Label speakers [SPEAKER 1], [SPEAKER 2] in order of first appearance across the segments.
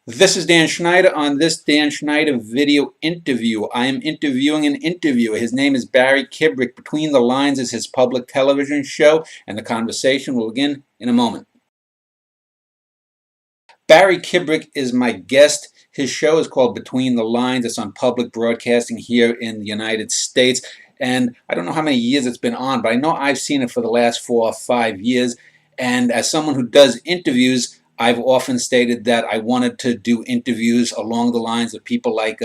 [SPEAKER 1] This is Dan Schneider on this Dan Schneider video interview. I am interviewing an interviewer. His name is Barry Kibrick. Between the Lines is his public television show, and the conversation will begin in a moment. Barry Kibrick is my guest. His show is called Between the Lines. It's on public broadcasting here in the United States. And I don't know how many years it's been on, but I know I've seen it for the last 4 or 5 years. And as someone who does interviews, I've often stated that I wanted to do interviews along the lines of people like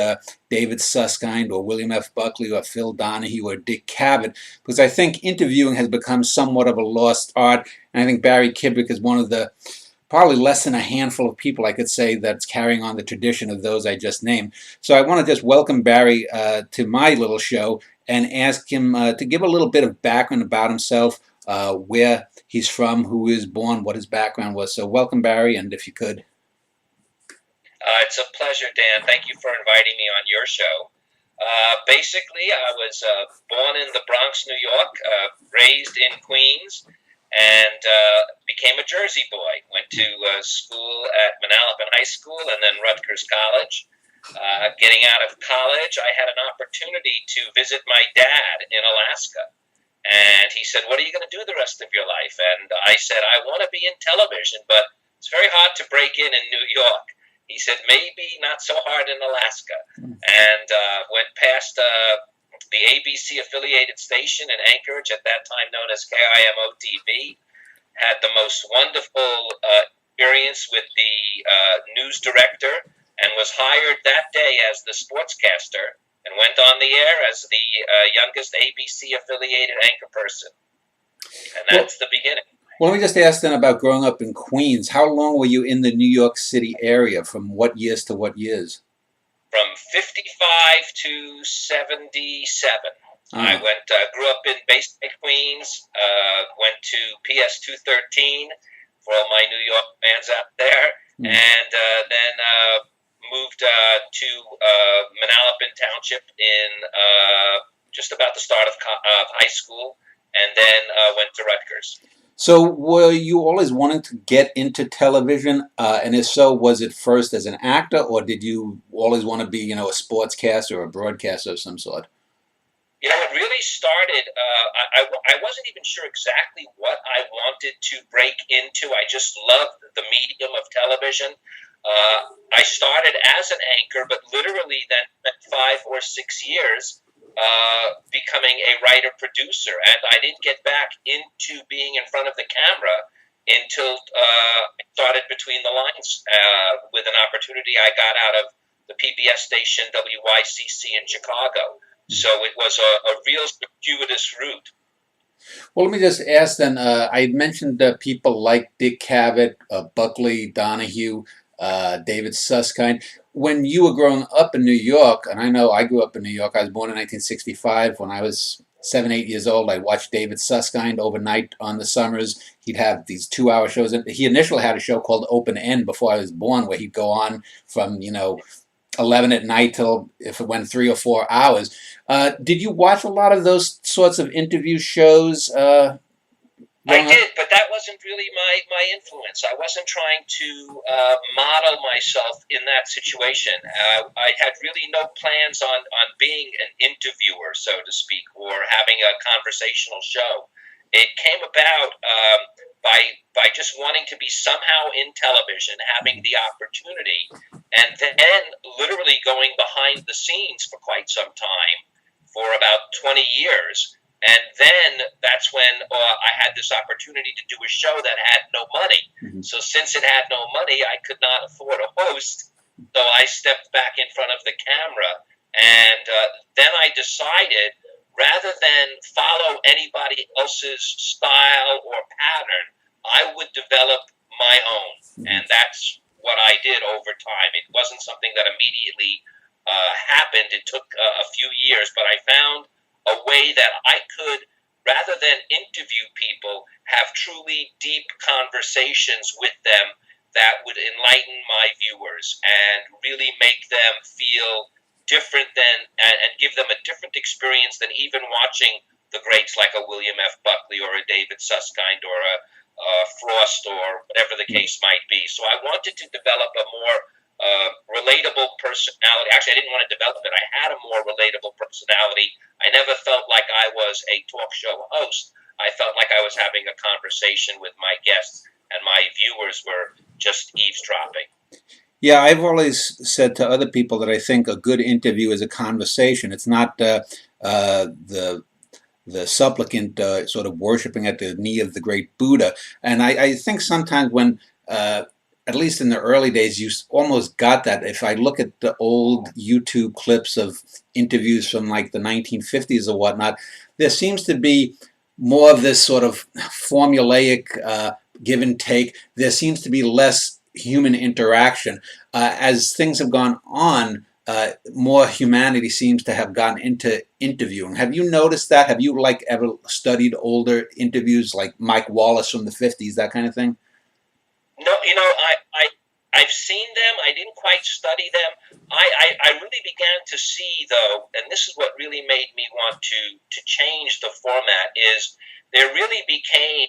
[SPEAKER 1] David Susskind or William F. Buckley or Phil Donahue or Dick Cavett, because I think interviewing has become somewhat of a lost art. And I think Barry Kibrick is one of the probably less than a handful of people I could say that's carrying on the tradition of those I just named. So I want to just welcome Barry to my little show and ask him to give a little bit of background about himself, where he's from, who he was born, what his background was. So welcome, Barry, and if you could.
[SPEAKER 2] It's a pleasure, Dan. Thank you for inviting me on your show. Basically, I was born in the Bronx, New York, raised in Queens, and became a Jersey boy. Went to school at Manalapan High School and then Rutgers College. Getting out of college, I had an opportunity to visit my dad in Alaska. And he said, "What are you going to do the rest of your life?" And I said, "I want to be in television, but it's very hard to break in New York." He said, "Maybe not so hard in Alaska." And went past the ABC affiliated station in Anchorage, at that time known as KIMO-TV. Had the most wonderful experience with the news director, and was hired that day as the sportscaster, and went on the air as the youngest ABC-affiliated anchor person. And that's the beginning.
[SPEAKER 1] Well, let me just ask then about growing up in Queens. How long were you in the New York City area? From what years to what years?
[SPEAKER 2] From 55 to 77. I grew up in Bay State, Queens, went to PS 213 for all my New York fans out there, and then moved to Manalapan Township in just about the start of high school, and then went to Rutgers.
[SPEAKER 1] So were you always wanting to get into television? And if so, was it first as an actor, or did you always want to be, a sportscaster or a broadcaster of some sort?
[SPEAKER 2] It really started, I wasn't even sure exactly what I wanted to break into. I just loved the medium of television. I started as an anchor, but literally then spent 5 or 6 years becoming a writer-producer, and I didn't get back into being in front of the camera until I started Between the Lines with an opportunity I got out of the PBS station WYCC in Chicago. So it was a real circuitous route.
[SPEAKER 1] Well, let me just ask then, I mentioned people like Dick Cavett, Buckley, Donahue, David Susskind. When you were growing up in New York, and I know I grew up in New York, I was born in 1965. When I was 7, 8 years old, I watched David Susskind overnight on the summers. He'd have these 2-hour shows. And he initially had a show called Open End before I was born, where he'd go on from, 11 at night till if it went 3 or 4 hours. Did you watch a lot of those sorts of interview shows?
[SPEAKER 2] I did, but that wasn't really my influence. I wasn't trying to model myself in that situation. I had really no plans on being an interviewer, so to speak, or having a conversational show. It came about by just wanting to be somehow in television, having the opportunity, and then literally going behind the scenes for quite some time, for about 20 years. And then that's when I had this opportunity to do a show that had no money. So since it had no money, I could not afford a host. So I stepped back in front of the camera. And then I decided, rather than follow anybody else's style or pattern, I would develop my own. And that's what I did over time. It wasn't something that immediately happened. It took a few years, but I found a way that I could, rather than interview people, have truly deep conversations with them that would enlighten my viewers and really make them feel different and give them a different experience than even watching the greats like a William F. Buckley or a David Susskind or a Frost or whatever the case might be. So I wanted to develop a more relatable personality. Actually, I didn't want to develop it. I had a more relatable personality. I never felt like I was a talk show host. I felt like I was having a conversation with my guests, and my viewers were just eavesdropping.
[SPEAKER 1] Yeah, I've always said to other people that I think a good interview is a conversation. It's not the supplicant sort of worshiping at the knee of the great Buddha. And I think sometimes when, at least in the early days, you almost got that. If I look at the old YouTube clips of interviews from like the 1950s or whatnot, there seems to be more of this sort of formulaic give and take. There seems to be less human interaction. As things have gone on, more humanity seems to have gotten into interviewing. Have you noticed that? Have you like ever studied older interviews like Mike Wallace from the 50s, that kind of thing?
[SPEAKER 2] No, I've seen them. I didn't quite study them. I really began to see, though, and this is what really made me want to change the format, is there really became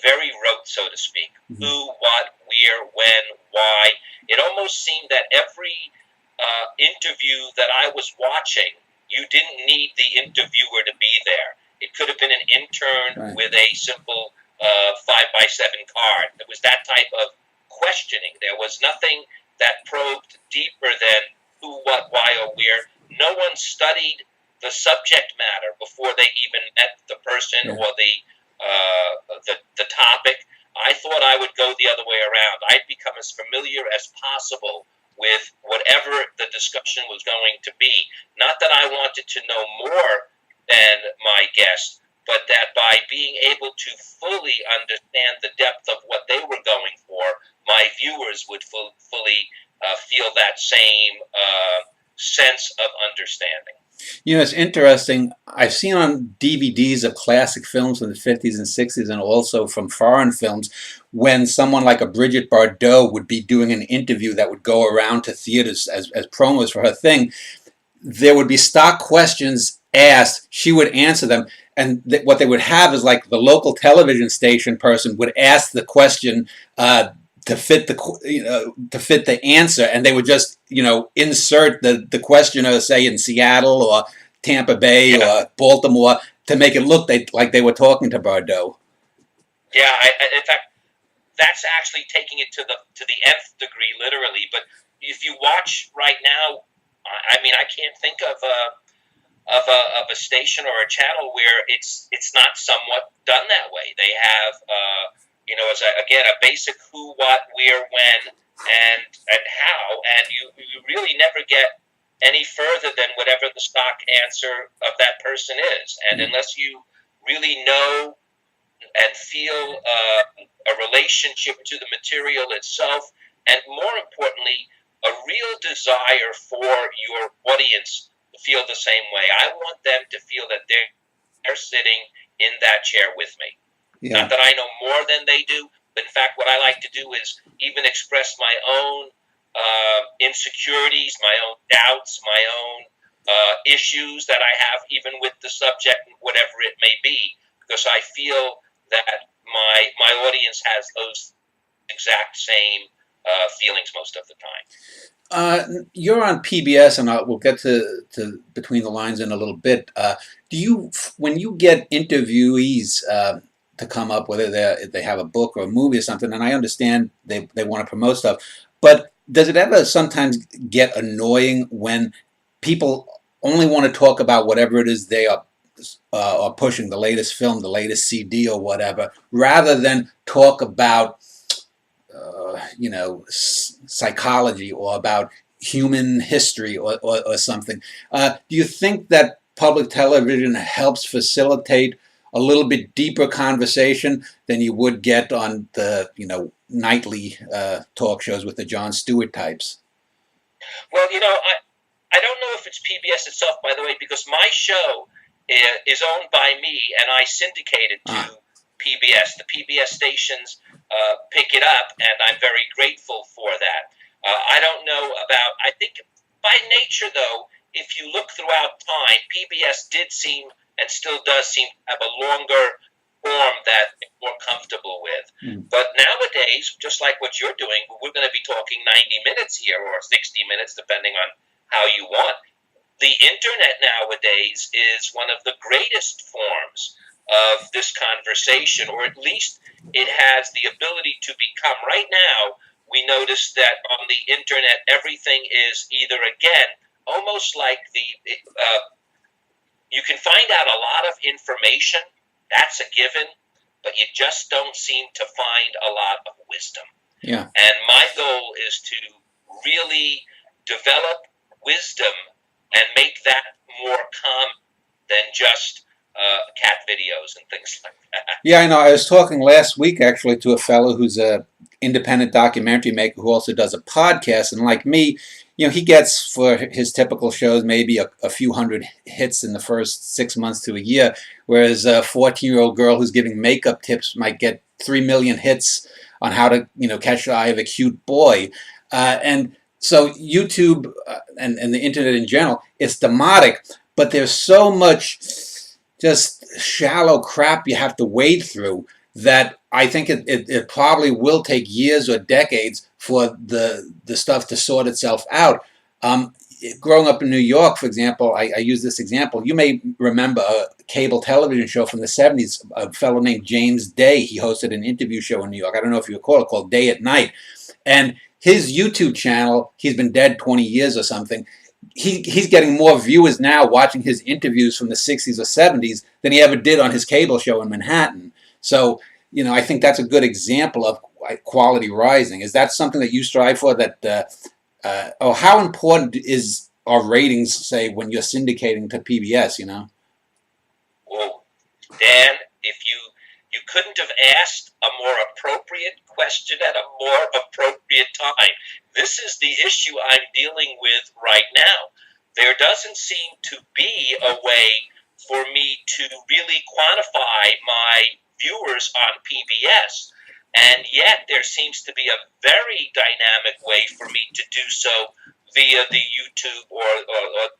[SPEAKER 2] very rote, so to speak. Mm-hmm. Who, what, where, when, why. It almost seemed that every interview that I was watching, you didn't need the interviewer to be there. It could have been an intern with a simple 5x7 card. It was that type of questioning. There was nothing that probed deeper than who, what, why, or where. No one studied the subject matter before they even met the person or the topic. I thought I would go the other way around. I'd become as familiar as possible with whatever the discussion was going to be. Not that I wanted to know more than my guest, but that by being able to fully understand the depth of what they were going for, my viewers would fully feel that same sense of understanding.
[SPEAKER 1] You know, it's interesting. I've seen on DVDs of classic films from the 50s and 60s and also from foreign films when someone like a Brigitte Bardot would be doing an interview that would go around to theaters as promos for her thing. There would be stock questions asked. She would answer them. And what they would have is like the local television station person would ask the question to fit the answer, and they would just insert the questioner, say in Seattle or Tampa Bay or Baltimore, to make it look like they were talking to Bardot.
[SPEAKER 2] Yeah, in fact, that's actually taking it to the nth degree, literally. But if you watch right now, I mean, I can't think of a station or a channel where it's not somewhat done that way. They have as a basic who, what, where, when, and how, and you really never get any further than whatever the stock answer of that person is. And unless you really know and feel a relationship to the material itself, and more importantly, a real desire for your audience to feel the same way. I want them to feel that they're sitting in that chair with me. Yeah. Not that I know more than they do, but in fact, what I like to do is even express my own insecurities, my own doubts, my own issues that I have even with the subject, whatever it may be, because I feel that my audience has those exact same feelings most of the time.
[SPEAKER 1] You're on PBS, and we'll get to Between the Lines in a little bit. When you get interviewees to come up, whether they have a book or a movie or something, and I understand they want to promote stuff, but does it ever sometimes get annoying when people only want to talk about whatever it is they are pushing, the latest film, the latest CD or whatever, rather than talk about psychology or about human history or something? Do you think that public television helps facilitate a little bit deeper conversation than you would get on the nightly talk shows with the Jon Stewart types?
[SPEAKER 2] Well, I don't know if it's PBS itself, by the way, because my show is owned by me and I syndicate it to PBS. The PBS stations pick it up, and I'm very grateful for that. I don't know about, I think by nature, though, if you look throughout time, PBS did seem and still does seem to have a longer form that they're more comfortable with. But nowadays, nowadays, just like what you're doing, we're going to be talking 90 minutes here or 60 minutes, depending on how you want. The internet nowadays is one of the greatest forms of this conversation, or at least it has the ability to become. Right now, we notice that on the internet, everything is either, again, almost like you can find out a lot of information, that's a given, but you just don't seem to find a lot of wisdom.
[SPEAKER 1] Yeah.
[SPEAKER 2] And my goal is to really develop wisdom and make that more common than just cat videos and things like that.
[SPEAKER 1] Yeah, I know. I was talking last week actually to a fellow who's a independent documentary maker who also does a podcast, and like me, he gets for his typical shows maybe a few hundred hits in the first 6 months to a year, whereas a 14-year-old girl who's giving makeup tips might get 3 million hits on how to catch the eye of a cute boy, and so YouTube and the internet in general, it's demotic, but there's so much just shallow crap you have to wade through that I think it probably will take years or decades for the stuff to sort itself out. Growing up in New York, for example, I use this example. You may remember a cable television show from the 70s, a fellow named James Day. He hosted an interview show in New York. I don't know if you recall it, called Day at Night. And his YouTube channel, he's been dead 20 years or something, he's getting more viewers now watching his interviews from the 60s or 70s than he ever did on his cable show in Manhattan. So, I think that's a good example of quality rising. Is that something that you strive for? Or how important are ratings, say, when you're syndicating to PBS,
[SPEAKER 2] Well, Dan, if you couldn't have asked a more appropriate question at a more appropriate time. This is the issue I'm dealing with right now. There doesn't seem to be a way for me to really quantify my viewers on PBS, and yet there seems to be a very dynamic way for me to do so via the YouTube or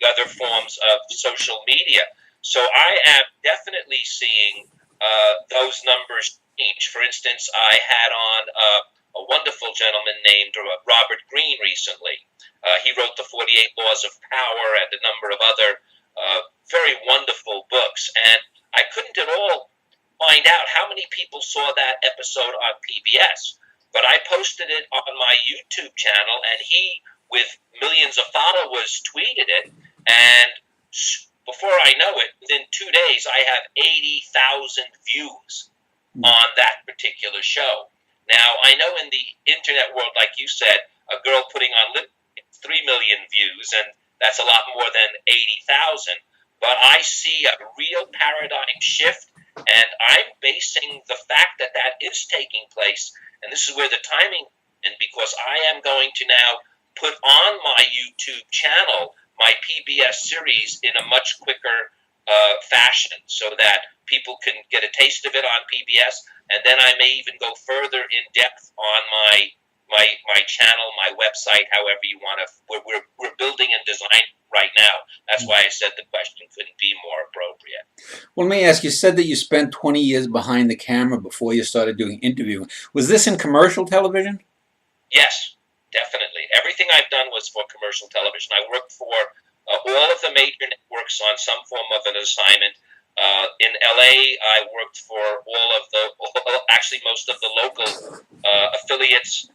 [SPEAKER 2] other forms of social media. So I am definitely seeing those numbers change. For instance, I had on a wonderful gentleman named Robert Greene recently. He wrote The 48 Laws of Power and a number of other very wonderful books. And I couldn't at all find out how many people saw that episode on PBS. But I posted it on my YouTube channel, and he, with millions of followers, tweeted it. And before I know it, within 2 days, I have 80,000 views on that particular show. Now, I know in the internet world, like you said, a girl putting on lip 3 million views, and that's a lot more than 80,000. But I see a real paradigm shift, and I'm basing the fact that that is taking place, and this is where the timing, and because I am going to now put on my YouTube channel my PBS series in a much quicker fashion, so that people can get a taste of it on PBS, and then I may even go further in depth on my channel, my website, however you want to. We're building and designing right now. That's why I said the question couldn't be more appropriate.
[SPEAKER 1] Well, let me ask, you said that you spent 20 years behind the camera before you started doing interviewing. Was this in commercial television?
[SPEAKER 2] Yes, definitely. Everything I've done was for commercial television. I worked for all of the major networks on some form of an assignment. In LA, I worked for actually most of the local affiliates.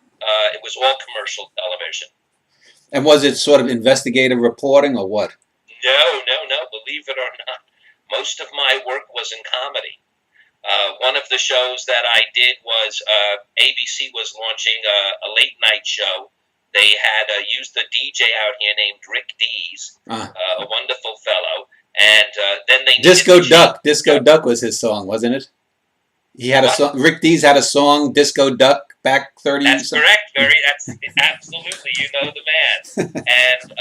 [SPEAKER 2] It was all commercial television.
[SPEAKER 1] And was it sort of investigative reporting or what?
[SPEAKER 2] No. Believe it or not, most of my work was in comedy. One of the shows that I did was ABC was launching a late night show. They had used a DJ out here named Rick Dees, a wonderful fellow, and then they
[SPEAKER 1] Disco Duck. Disco Duck was his song, wasn't it? He had a song. Rick Dees had a song, Disco Duck, back 30 years.
[SPEAKER 2] That's correct, Barry. That's absolutely, you know the man. And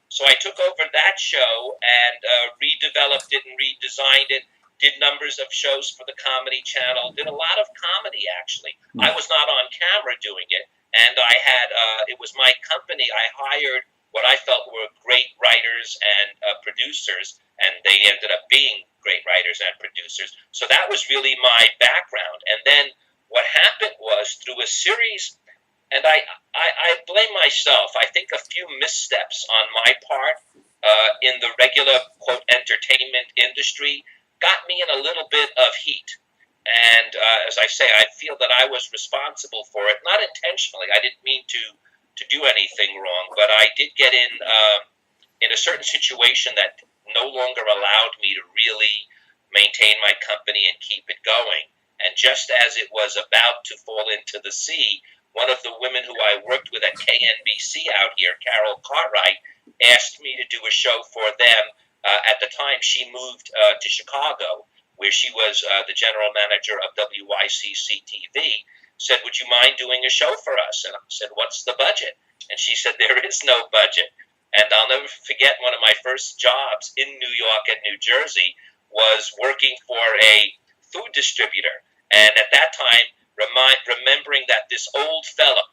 [SPEAKER 2] so I took over that show and redeveloped it and redesigned it. Did numbers of shows for the Comedy Channel. Did a lot of comedy, actually. I was not on camera doing it, and I had it was my company. I hired what I felt were great writers and producers, and they ended up being great writers and producers. So that was really my background. And then what happened was through a series, and I blame myself. I think a few missteps on my part in the regular, quote, entertainment industry got me in a little bit of heat. And as I say, I feel that I was responsible for it, not intentionally. I didn't mean to do anything wrong, but I did get in a certain situation that no longer allowed me to really maintain my company and keep it going. And just as it was about to fall into the sea, one of the women who I worked with at KNBC out here, Carol Cartwright, asked me to do a show for them. At the time, she moved to Chicago, where she was the general manager of WYCC-TV, said, would you mind doing a show for us? And I said, what's the budget? And she said, there is no budget. And I'll never forget one of my first jobs in New York and New Jersey was working for a food distributor. And at that time, remembering that this old fellow,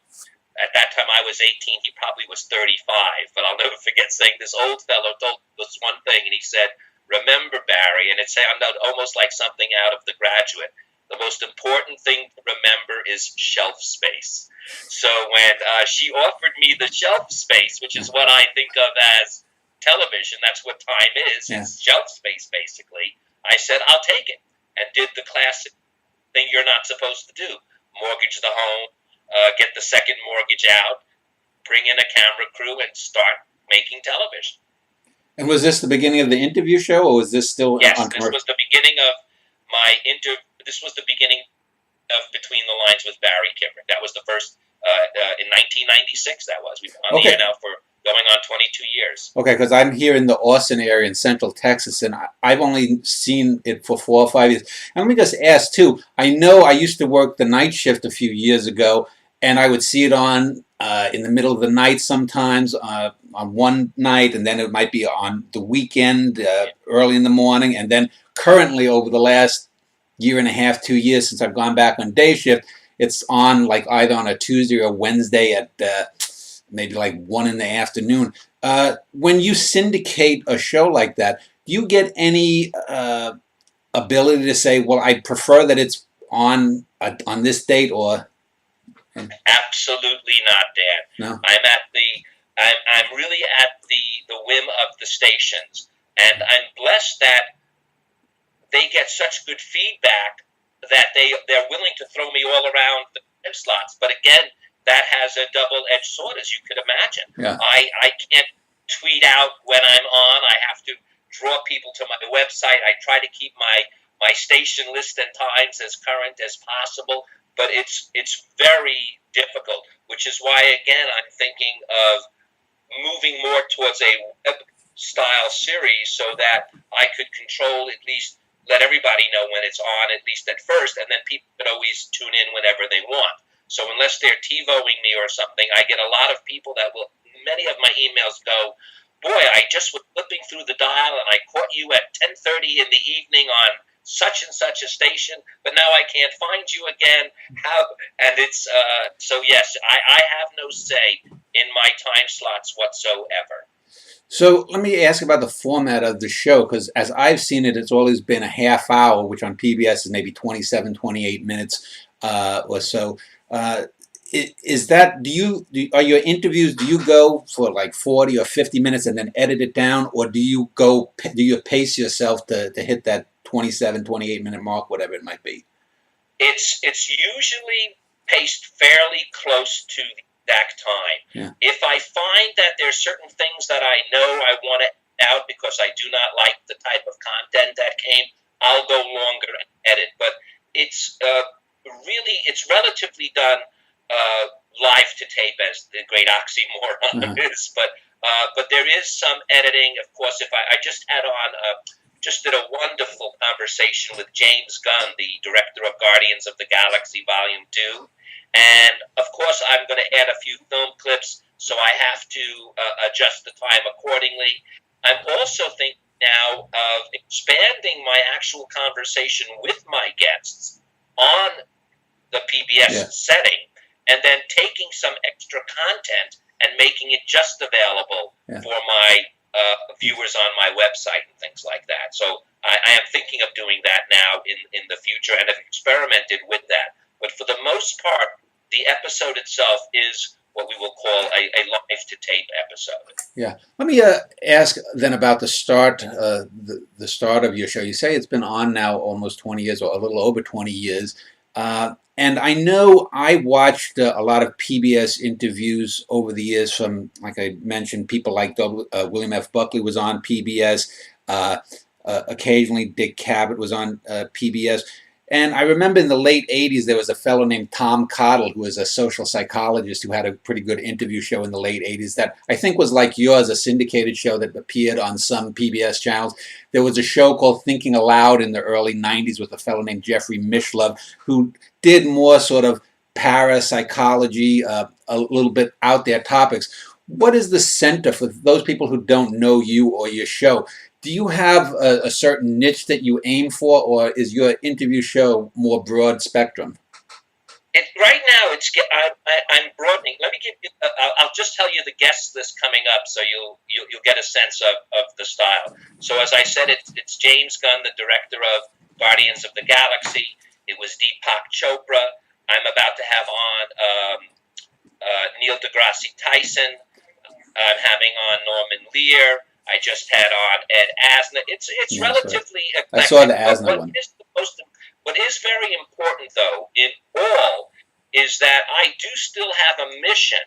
[SPEAKER 2] at that time I was 18, he probably was 35, but I'll never forget saying this old fellow told us one thing, and he said, remember, Barry, and it sounded almost like something out of The Graduate, the most important thing to remember is shelf space. So when she offered me the shelf space, which is what I think of as television, that's what time is, it's shelf space basically, I said, I'll take it, and did the classic thing you're not supposed to do. Mortgage the home, get the second mortgage out, bring in a camera crew, and start making television.
[SPEAKER 1] And was this the beginning of the interview show, or was this still on commercial?
[SPEAKER 2] This was the beginning of my This was the beginning of Between the Lines with Barry Kibrick. That was the first in 1996. That was. We've been on the air now for going on 22 years.
[SPEAKER 1] Okay, because I'm here in the Austin area in Central Texas, and I've only seen it for 4 or 5 years. And let me just ask too. I know I used to work the night shift a few years ago, and I would see it on in the middle of the night sometimes on one night, and then it might be on the weekend early in the morning, and then currently over the last year and a half, 2 years since I've gone back on day shift, it's on like either on a Tuesday or Wednesday at maybe like 1 in the afternoon. When you syndicate a show like that, do you get any ability to say, well, I prefer that it's on this date, or?
[SPEAKER 2] Absolutely not, Dan.
[SPEAKER 1] No.
[SPEAKER 2] I'm really at the whim of the stations, and I'm blessed that they get such good feedback that they're willing to throw me all around the time slots. But again, that has a double-edged sword, as you could imagine.
[SPEAKER 1] Yeah.
[SPEAKER 2] I can't tweet out when I'm on. I have to draw people to my website. I try to keep my station list and times as current as possible, but it's very difficult, which is why, again, I'm thinking of moving more towards a web-style series so that I could control, at least let everybody know when it's on, at least at first, and then people can always tune in whenever they want. So unless they're TiVoing me or something, I get a lot of people that will, many of my emails go, boy, I just was flipping through the dial and I caught you at 10:30 in the evening on such and such a station, but now I can't find you again. And it's, so yes, I have no say in my time slots whatsoever.
[SPEAKER 1] So let me ask about the format of the show, because as I've seen it, it's always been a half hour, which on PBS is maybe 27, 28 minutes or so. Is that, are your interviews, do you go for like 40 or 50 minutes and then edit it down, or do you pace yourself to hit that 27, 28 minute mark, whatever it might be?
[SPEAKER 2] It's usually paced fairly close to the exact time.
[SPEAKER 1] Yeah.
[SPEAKER 2] If I find that there's certain things that I know I want to out because I do not like the type of content that came, I'll go longer and edit. But it's it's relatively done live to tape, as the great oxymoron is. But there is some editing, of course. If I just had on just did a wonderful conversation with James Gunn, the director of Guardians of the Galaxy Volume 2. And, of course, I'm going to add a few film clips, so I have to adjust the time accordingly. I'm also thinking now of expanding my actual conversation with my guests on the PBS setting, and then taking some extra content and making it just available for my viewers on my website and things like that. So I am thinking of doing that now in the future, and have experimented with that. But for the episode itself is what we will call a live-to-tape episode.
[SPEAKER 1] Yeah. Let me ask then about the start of your show. You say it's been on now almost 20 years, or a little over 20 years. And I know I watched a lot of PBS interviews over the years from, like I mentioned, people like William F. Buckley was on PBS. Occasionally Dick Cavett was on PBS. And I remember in the late 80s, there was a fellow named Tom Cottle, who was a social psychologist who had a pretty good interview show in the late 80s that I think was like yours, a syndicated show that appeared on some PBS channels. There was a show called Thinking Aloud in the early 90s with a fellow named Jeffrey Mishlove, who did more sort of parapsychology, a little bit out there topics. What is the center for those people who don't know you or your show? Do you have a certain niche that you aim for, or is your interview show more broad spectrum?
[SPEAKER 2] Right now, I'm broadening. Let me give you. I'll just tell you the guest list coming up, so you'll get a sense of the style. So as I said, it's James Gunn, the director of Guardians of the Galaxy. It was Deepak Chopra. I'm about to have on Neil deGrasse Tyson. I'm having on Norman Lear. I just had on Ed Asner. It's relatively eclectic.
[SPEAKER 1] I saw the Asner one.
[SPEAKER 2] What is very important, though, in all, is that I do still have a mission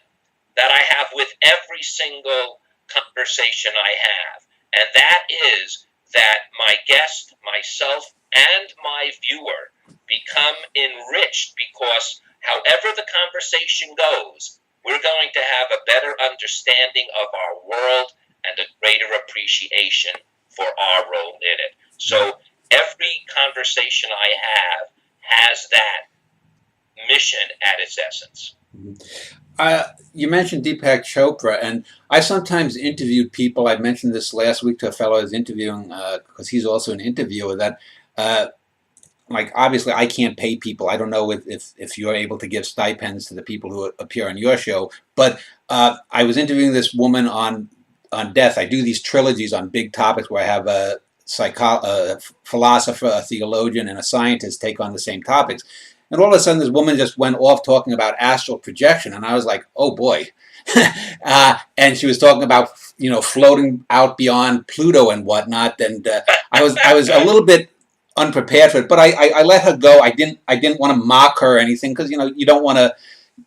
[SPEAKER 2] that I have with every single conversation I have. And that is that my guest, myself, and my viewer become enriched because however the conversation goes, we're going to have a better understanding of our world and a greater appreciation for our role in it. So every conversation I have has that mission at its essence.
[SPEAKER 1] You mentioned Deepak Chopra, and I sometimes interviewed people. I mentioned this last week to a fellow I was interviewing because he's also an interviewer. That, like, obviously, I can't pay people. I don't know if you're able to give stipends to the people who appear on your show. But I was interviewing this woman on death. I do these trilogies on big topics where I have a philosopher, a theologian, and a scientist take on the same topics. And all of a sudden, this woman just went off talking about astral projection, and I was like, "Oh boy!" And she was talking about, floating out beyond Pluto and whatnot. And I was a little bit unprepared for it, but I let her go. I didn't want to mock her or anything because you don't want to,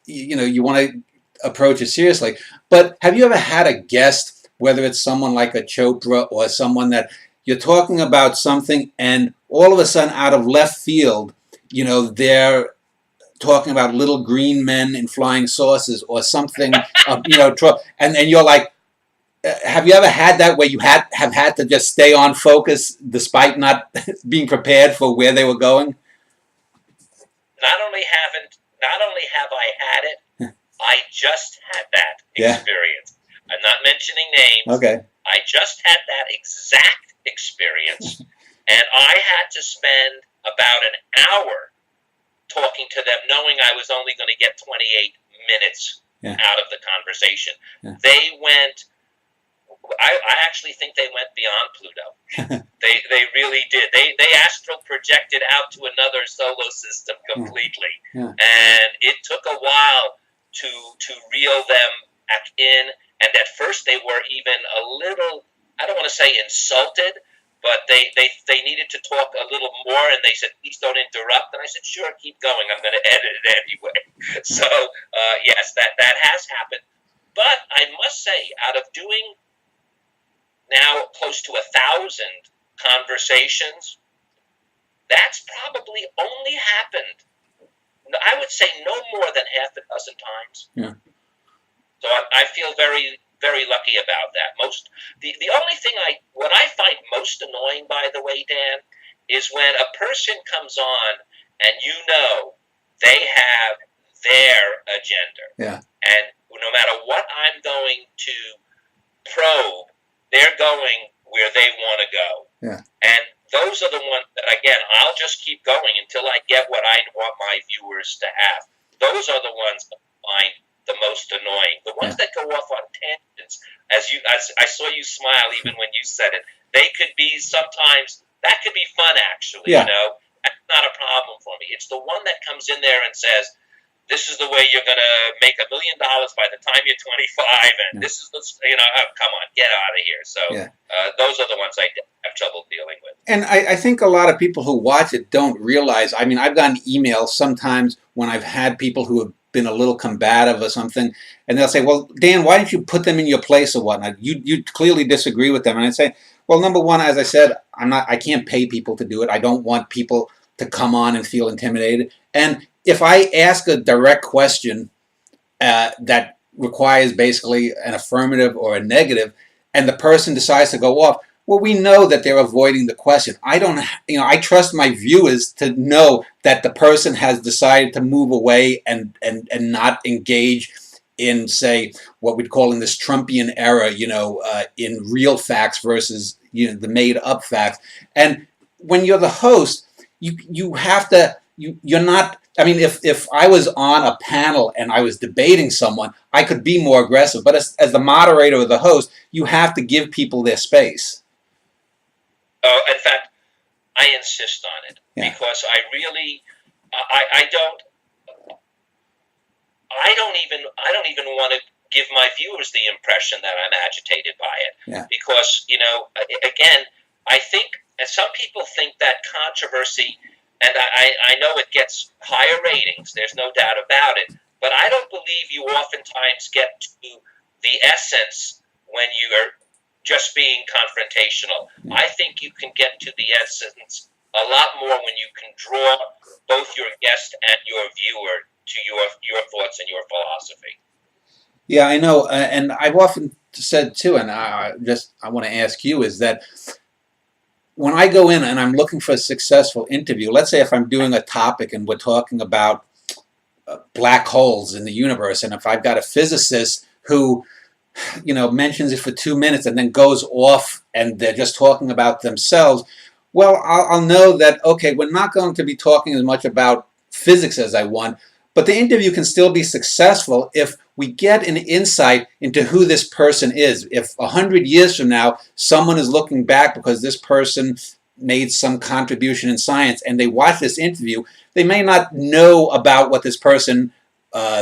[SPEAKER 1] you want to approach it seriously. But have you ever had a guest, whether it's someone like a Chopra or someone that you're talking about something and all of a sudden out of left field, they're talking about little green men in flying saucers or something, and you're like, have you ever had that where you have had to just stay on focus despite not being prepared for where they were going?
[SPEAKER 2] Not only have I had it, I just had that experience. I'm not mentioning names.
[SPEAKER 1] Okay.
[SPEAKER 2] I just had that exact experience, and I had to spend about an hour talking to them, knowing I was only going to get 28 minutes out of the conversation. Yeah. They went. I actually think they went beyond Pluto. They really did. They astral projected out to another solar system completely, and it took a while to reel them back in. And at first they were even a little, I don't want to say insulted, but they needed to talk a little more, and they said, "Please don't interrupt." And I said, "Sure, keep going. I'm going to edit it anyway." So yes, that has happened. But I must say, out of doing now close to 1,000 conversations, that's probably only happened, I would say, no more than half a dozen times.
[SPEAKER 1] Yeah.
[SPEAKER 2] So I feel very, very lucky about that. The only thing what I find most annoying, by the way, Dan, is when a person comes on and they have their agenda.
[SPEAKER 1] Yeah.
[SPEAKER 2] And no matter what I'm going to probe, they're going where they want to go.
[SPEAKER 1] Yeah.
[SPEAKER 2] And those are the ones that, again, I'll just keep going until I get what I want my viewers to have. Those are the ones that I find the most annoying. The ones that go off on tangents, as I saw you smile even when you said it, they could be sometimes, that could be fun actually, That's not a problem for me. It's the one that comes in there and says, this is the way you're going to make $1 million by the time you're 25, and this is the, oh, come on, get out of here. So those are the ones I have trouble dealing with.
[SPEAKER 1] And I think a lot of people who watch it don't realize, I mean, I've gotten emails sometimes when I've had people who have been a little combative or something, and they'll say, well, Dan, why didn't you put them in your place or whatnot? You clearly disagree with them. And I say, well, number one, as I said, I can't pay people to do it. I don't want people to come on and feel intimidated. And if I ask a direct question that requires basically an affirmative or a negative, and the person decides to go off, well, we know that they're avoiding the question. I trust my viewers to know that the person has decided to move away and not engage in, say, what we'd call in this Trumpian era, in real facts versus, the made up facts. And when you're the host, you have to, you're not, I mean, if I was on a panel and I was debating someone, I could be more aggressive. But as the moderator or the host, you have to give people their space.
[SPEAKER 2] Oh, in fact, I insist on it because I really, I don't even want to give my viewers the impression that I'm agitated by it because, again, I think, and some people think that controversy, and I know it gets higher ratings, there's no doubt about it, but I don't believe you oftentimes get to the essence when you're just being confrontational. I think you can get to the essence a lot more when you can draw both your guest and your viewer to your thoughts and your philosophy.
[SPEAKER 1] Yeah, I know, and I've often said too, and I want to ask you, is that when I go in and I'm looking for a successful interview, let's say if I'm doing a topic and we're talking about black holes in the universe, and if I've got a physicist who mentions it for 2 minutes and then goes off and they're just talking about themselves, well, I'll know that, okay, we're not going to be talking as much about physics as I want, but the interview can still be successful if we get an insight into who this person is. If 100 years from now, someone is looking back because this person made some contribution in science and they watch this interview, they may not know about what this person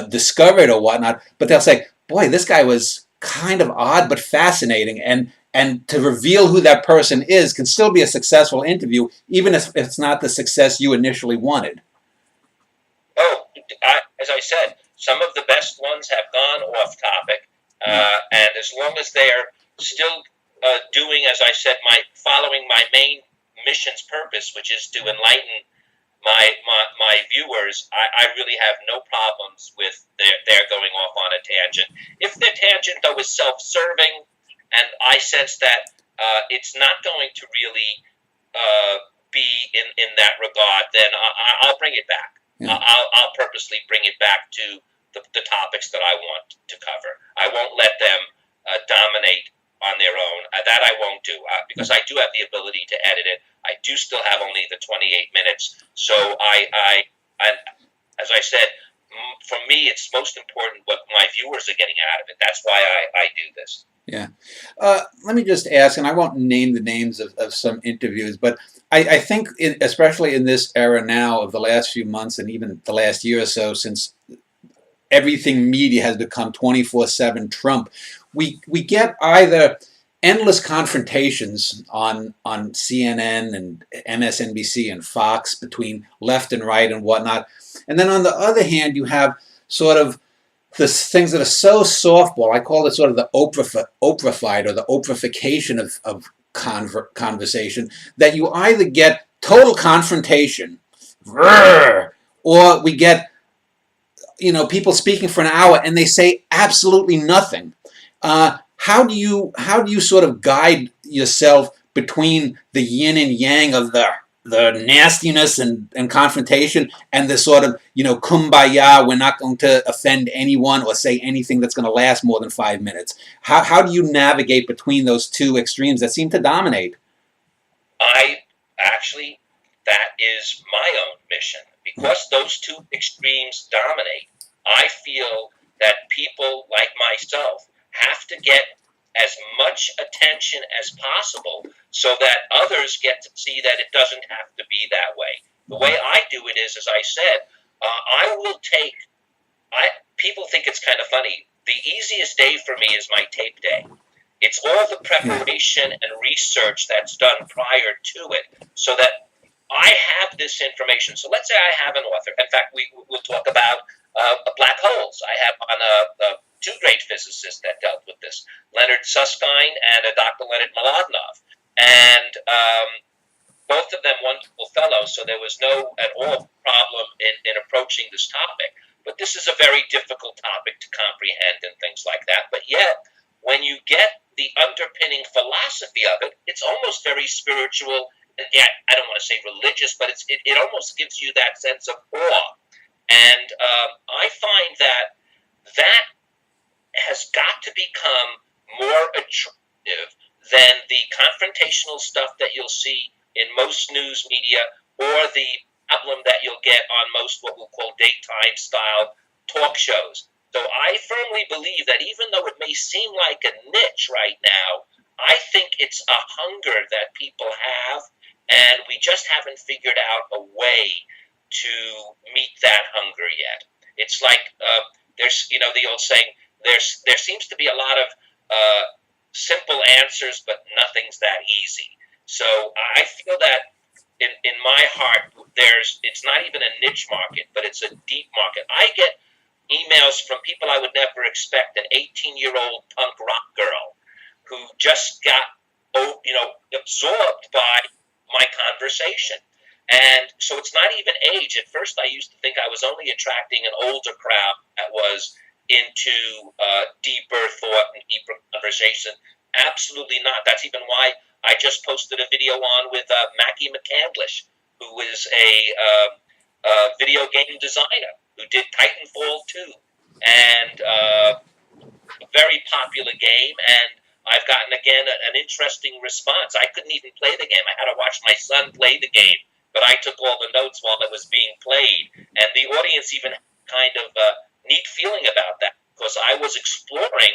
[SPEAKER 1] discovered or whatnot, but they'll say, boy, this guy was kind of odd but fascinating, and to reveal who that person is can still be a successful interview, even if it's not the success you initially wanted.
[SPEAKER 2] Oh, as I said, some of the best ones have gone off topic, and as long as they're still doing, as I said, following my main mission's purpose, which is to enlighten my viewers, I really have no problems with their going off on a tangent. If their tangent, though, is self-serving, and I sense that it's not going to really be in that regard, then I'll bring it back. Yeah. I'll purposely bring it back to the topics that I want to cover. I won't let them dominate on their own. That I won't do because I do have the ability to edit it. I do still have only the 28 minutes. So I as I said, for me, it's most important what my viewers are getting out of it. That's why I do this.
[SPEAKER 1] Yeah. Let me just ask, and I won't name the names of some interviews, but I think, especially in this era now of the last few months and even the last year or so, since everything media has become 24/7 Trump, we get either endless confrontations on CNN and MSNBC and Fox between left and right and whatnot. And then on the other hand, you have sort of the things that are so softball. I call it sort of the Oprah-fied or the Oprahfication of conversation, that you either get total confrontation, or we get people speaking for an hour and they say absolutely nothing. How do you sort of guide yourself between the yin and yang of the nastiness and confrontation and the sort of, kumbaya, we're not going to offend anyone or say anything that's going to last more than 5 minutes? How do you navigate between those two extremes that seem to dominate?
[SPEAKER 2] That is my own mission. Because those two extremes dominate, I feel that people like myself have to get as much attention as possible so that others get to see that it doesn't have to be that way. The way I do it is, as I said, I will take People think it's kind of funny. The easiest day for me is my tape day. It's all the preparation and research that's done prior to it, so that I have this information. So let's say I have an author. In fact, we'll talk about black holes. I have on two great physicists that dealt with this, Leonard Susskind and Dr. Leonard Mlodinow. And both of them wonderful fellows, so there was no at all problem in approaching this topic. But this is a very difficult topic to comprehend and things like that. But yet, when you get the underpinning philosophy of it, it's almost very spiritual. Yeah, I don't want to say religious, but it almost gives you that sense of awe. And I find that has got to become more attractive than the confrontational stuff that you'll see in most news media, or the problem that you'll get on most what we'll call daytime style talk shows. So I firmly believe that even though it may seem like a niche right now, I think it's a hunger that people have, and we just haven't figured out a way to meet that hunger yet. It's like there's, the old saying, there seems to be a lot of simple answers, but nothing's that easy. So I feel that in my heart, it's not even a niche market, but it's a deep market. I get emails from people I would never expect, an 18-year-old punk rock girl who just got, absorbed by my conversation. And so it's not even age. At first, I used to think I was only attracting an older crowd that was into deeper thought and deeper conversation. Absolutely not. That's even why I just posted a video on with Mackie McCandlish, who is a video game designer who did Titanfall 2, and a very popular game. And I've gotten, again, an interesting response. I couldn't even play the game. I had to watch my son play the game, but I took all the notes while it was being played. And the audience even kind of neat feeling about that, because I was exploring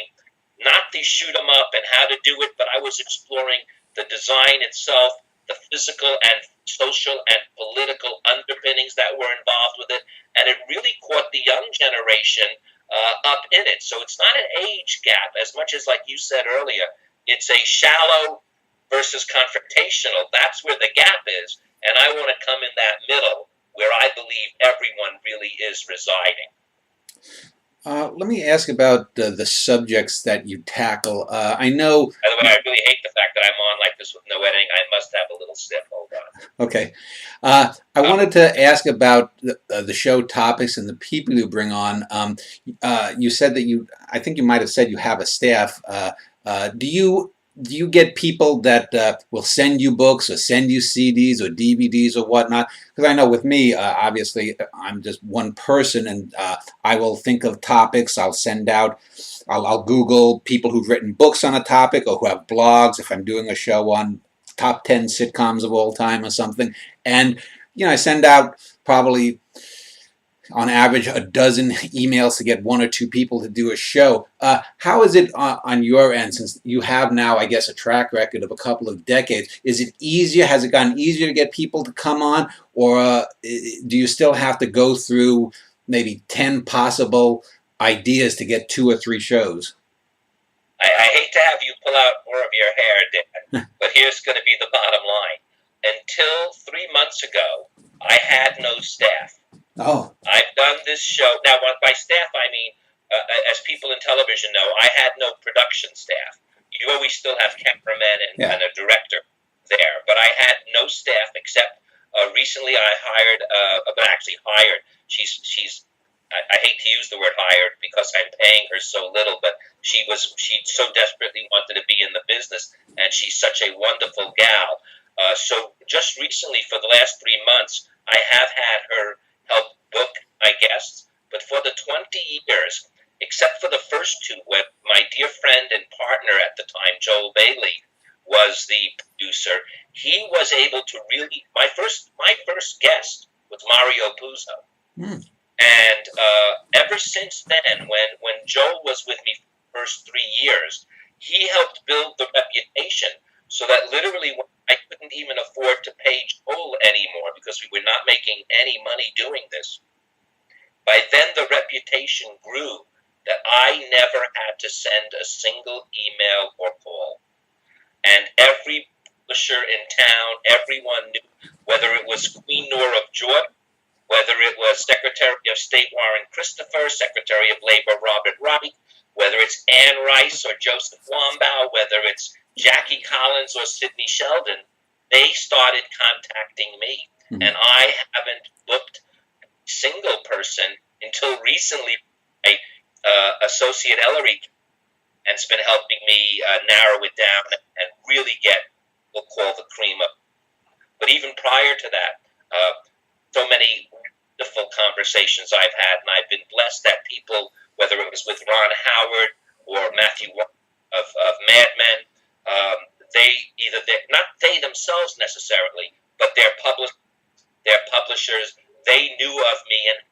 [SPEAKER 2] not the shoot 'em up and how to do it, but I was exploring the design itself, the physical and social and political underpinnings that were involved with it, and it really caught the young generation up in it. So it's not an age gap as much as, like you said earlier, it's a shallow versus confrontational. That's where the gap is, and I want to come in that middle where I believe everyone really is residing.
[SPEAKER 1] Let me ask about the subjects that you tackle. I know.
[SPEAKER 2] By the way, I really hate the fact that I'm on like this with no editing. I must have a little sip. Hold on.
[SPEAKER 1] Okay. I wanted to ask about the show topics and the people you bring on. You said that I think you might have said you have a staff. Do you get people that will send you books or send you CDs or DVDs or whatnot? Because I know with me, obviously, I'm just one person, and I will think of topics. I'll Google people who've written books on a topic or who have blogs if I'm doing a show on top 10 sitcoms of all time or something. And, I send out probably on average a dozen emails to get one or two people to do a show. How is it on your end, since you have now, I guess, a track record of a couple of decades? Is it easier? Has it gotten easier to get people to come on? Or do you still have to go through maybe 10 possible ideas to get 2 or 3 shows?
[SPEAKER 2] I hate to have you pull out more of your hair, Dan, but here's going to be the bottom line. Until 3 months ago, I had no staff.
[SPEAKER 1] Oh.
[SPEAKER 2] I've done this show. Now, by staff, I mean, as people in television know, I had no production staff. You always still have cameramen and a director there. But I had no staff except recently I hired, I hate to use the word hired because I'm paying her so little, but she so desperately wanted to be in the business, and she's such a wonderful gal. So just recently, for the last 3 months, I have had her help book my guests, but for the 20 years, except for the first 2, when my dear friend and partner at the time, Joel Bailey, was the producer, he was able to really. My first guest was Mario Puzo, and ever since then, when Joel was with me for the first 3 years, he helped build the reputation so that literally I couldn't even afford to pay Joel anymore because we were not making any money doing this. By then, the reputation reputation grew that I never had to send a single email or call. And every publisher in town, everyone knew, whether it was Queen Noor of Jordan, whether it was Secretary of State Warren Christopher, Secretary of Labor Robert Wright, whether it's Anne Rice or Joseph Wambaugh, whether it's Jackie Collins or Sidney Sheldon, they started contacting me. Mm-hmm. And I haven't booked a single person until recently. Associate Ellery has been helping me narrow it down and really get what we'll call the cream of. But even prior to that, so many wonderful conversations I've had, and I've been blessed that people, whether it was with Ron Howard or Matthew of Mad Men, not they themselves necessarily, but their publishers, they knew of me and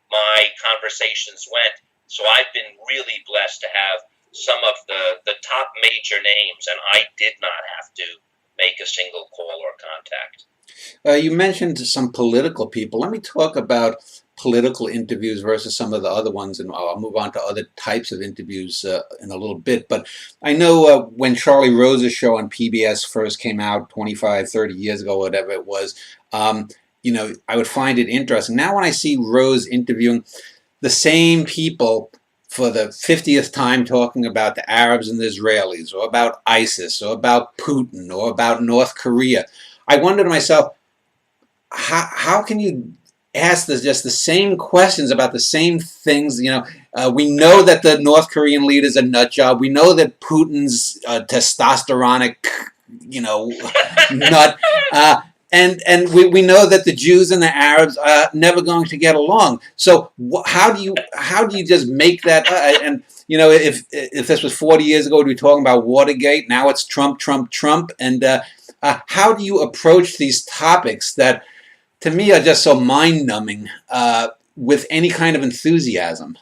[SPEAKER 2] my conversations went. So I've been really blessed to have some of the top major names, and I did not have to make a single call or contact.
[SPEAKER 1] You mentioned some political people. Let me talk about political interviews versus some of the other ones, and I'll move on to other types of interviews in a little bit. But I know when Charlie Rose's show on PBS first came out 25, 30 years ago, whatever it was, you know, I would find it interesting. Now when I see Rose interviewing the same people for the 50th time talking about the Arabs and the Israelis, or about ISIS, or about Putin, or about North Korea, I wonder to myself, how can you ask just the same questions about the same things? You know, we know that the North Korean leader's a nut job. We know that Putin's testosteronic, you know, nut. And we know that the Jews and the Arabs are never going to get along. So how do you just make that? And you know, if this was 40 years ago, we'd be talking about Watergate. Now it's Trump, Trump, Trump. And how do you approach these topics that, to me, are just so mind-numbing with any kind of enthusiasm?